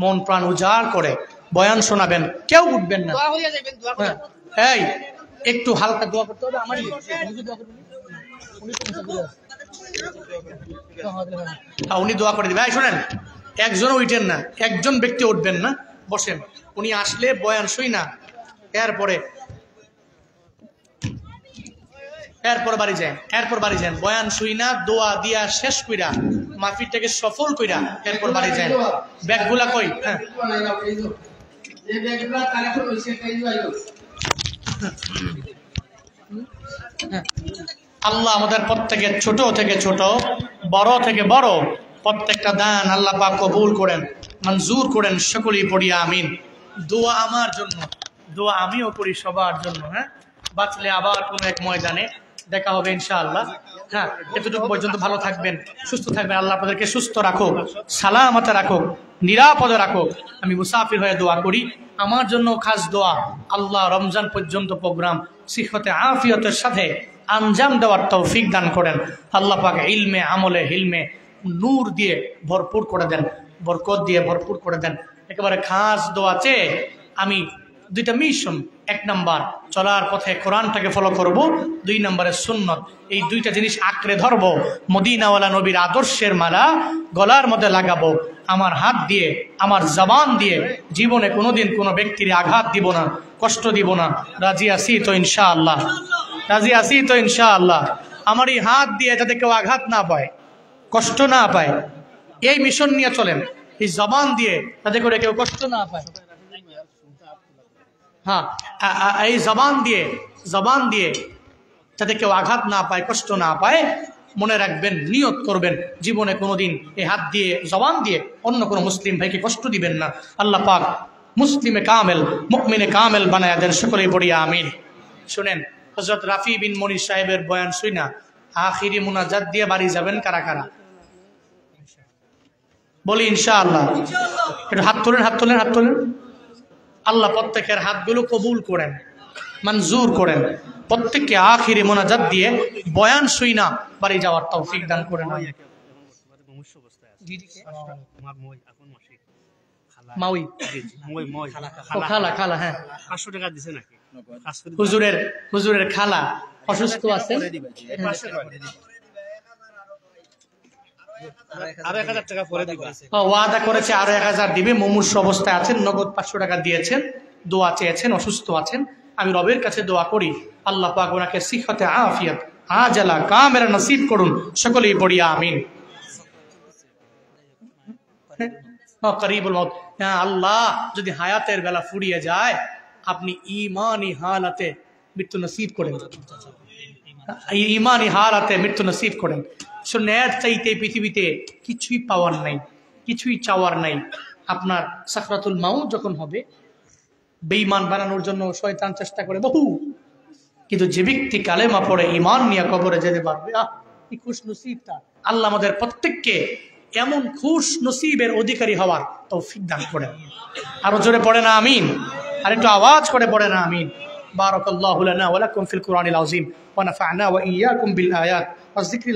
মন প্রাণ উজাড় করে বয়ান শোনাবেন। কেউ উঠবেন না, দোয়া হইয়া যাবেন, দোয়া করবেন। এই একটু হালকা দোয়া করতে হবে। আমার উনি দোয়া করে দিবে। শোনেন, একজন উঠেন না, একজন ব্যক্তি উঠবেন না, বসেন। উনি আসলে বয়ান শুই না, এরপরে বাড়ি যান, বয়ান শুই না, দোয়া দিয়া শেষ কইরা মাহফিলটাকে সফল কইরা এরপর বাড়ি যায়। ব্যাগগুলা কই? হ্যাঁ আল্লাহ আমাদের প্রত্যেকের ছোট থেকে ছোট, বড় থেকে বড় প্রত্যেকটা দান আল্লাহ পাক কবুল করেন, মঞ্জুর করেন। সকলেই পড়ি আমিন। দোয়া আমার জন্য, দোয়া আমিও করি সবার জন্য। হ্যাঁ, বাঁচলে আবার কোনো এক ময়দানে দেখা হবে ইনশাআল্লাহ। হ্যাঁ, এতটুকু পর্যন্ত ভালো থাকবেন, সুস্থ থাকবেন। আল্লাহ আপনাদেরকে সুস্থ রাখুক, সালামতে রাখুক, নিরাপদে রাখুক। আমি মুসাফির হয়ে দোয়া করি আমার জন্য খাস দোয়া, আল্লাহ রমজান পর্যন্ত প্রোগ্রাম সিহতে আফিয়তের সাথে আঞ্জাম দেওয়ার তৌফিক দান করেন। আল্লাহ পাক ইলমে আমলে হিলমে নূর দিয়ে ভরপুর করে দেন, বরকত দিয়ে ভরপুর করে দেন। একেবারে খাস দোয়া চেয়ে আমি দুইটা মিশন, 1 নাম্বার চলার পথে কোরআনটাকে ফলো করব, 2 নম্বরে সুন্নত। এই দুইটা জিনিস আঁকড়ে ধরবো, মদিনাওয়ালা নবীর আদর্শের মালা গলার মধ্যে লাগাবো। আমার হাত দিয়ে, আমার জবান দিয়ে জীবনে কোনোদিন কোনো ব্যক্তির আঘাত দিব না, কষ্ট দিব না। রাজি আছি তো ইনশাআল্লাহ? রাজি আছি তো ইনশাআল্লাহ? আমার এই হাত দিয়ে যাতে কেউ আঘাত না পায়, কষ্ট না পায়, এই মিশন নিয়ে চলেন। এই জবান দিয়ে যাতে করে কেউ কষ্ট না পায়। হ্যাঁ, এই জবান দিয়ে যাতে কেউ আঘাত না পায়, কষ্ট না পায়, মনে রাখবেন, নিয়ত করবেন জীবনে কোনোদিন এই হাত দিয়ে, জবান দিয়ে অন্য কোনো মুসলিম ভাইকে কষ্ট দিবেন না। আল্লাহ পাক মুসলিমে কামেল, মুমিনে কামেল বানায়া দেন। সকলেই পড়ি আমিন। শুনেন, হযরত রাফি বিন মনির সাহেবের বয়ান শুইনা আখিরি মুনাজাত দিয়ে বাড়ি যাবেন কারা কারা? বলি ইনশাআল্লাহ। একটু হাত তোলেন, হাত তোলেন, হাত তোলেন। আল্লাহ প্রত্যেকের হাতগুলো কবুল করেন, মঞ্জুর করেন। প্রত্যেককে আখিরি মোনাজাত দিয়ে বয়ান শুইনা বাড়ি যাওয়ার তৌফিক দান করেন। মাউই খালা, খালা, হ্যাঁ, 500 টাকা দিছে নাকি? হুজুরের খালা অসুস্থ আছেন। আরো 1000 টাকা পরে দিবা। ওয়াদা করেছে আরো 1000 দিবে। মুমূর্ষ অবস্থায় আছেন, নগদ 500 টাকা দিয়েছেন, দোয়া চেয়েছেন, অসুস্থ আছেন। আমি রবের কাছে দোয়া করি আল্লাহ পাক ওনাকে সিহতে আফিয়াত আজালা কামেরা নসিব করুন। সকলেই পড়ি আমিন। করিবুল মউত, হ্যাঁ আল্লাহ যদি হায়াতের বেলা ফুরিয়ে যায়, আপনি ইমানি হালাতে মৃত্যু নসিব করেন, ইমানি হালাতে মৃত্যু নসিব করেন। শুনেন, চাইতে পৃথিবীতে কিছুই পাওয়ার নাই, কিছুই চাওয়ার নাই। আপনার সাকরাতুল মাউত যখন হবে, বেঈমান বানানোর জন্য শয়তান চেষ্টা করে বহু, কিন্তু যে ব্যক্তি কালেমা পড়ে ঈমান নিয়ে কবরে যেতে পারবে, কি খুশ নসিব তার। আল্লাহ আমাদের প্রত্যেককে এমন খুশ নসিবের অধিকারী হওয়ার তৌফিক দান করেন। আরো জোরে পড়ে না আমিন? আর একটু আওয়াজ করে পড়ে না আমিন? বারাকাল্লাহু লানা ওয়া লাকুম ফিল কুরআনিল আযীম ওয়া নাফা'না ওয়া ইয়্যাকুম বিল আয়াত ওয়াজ যিকরিল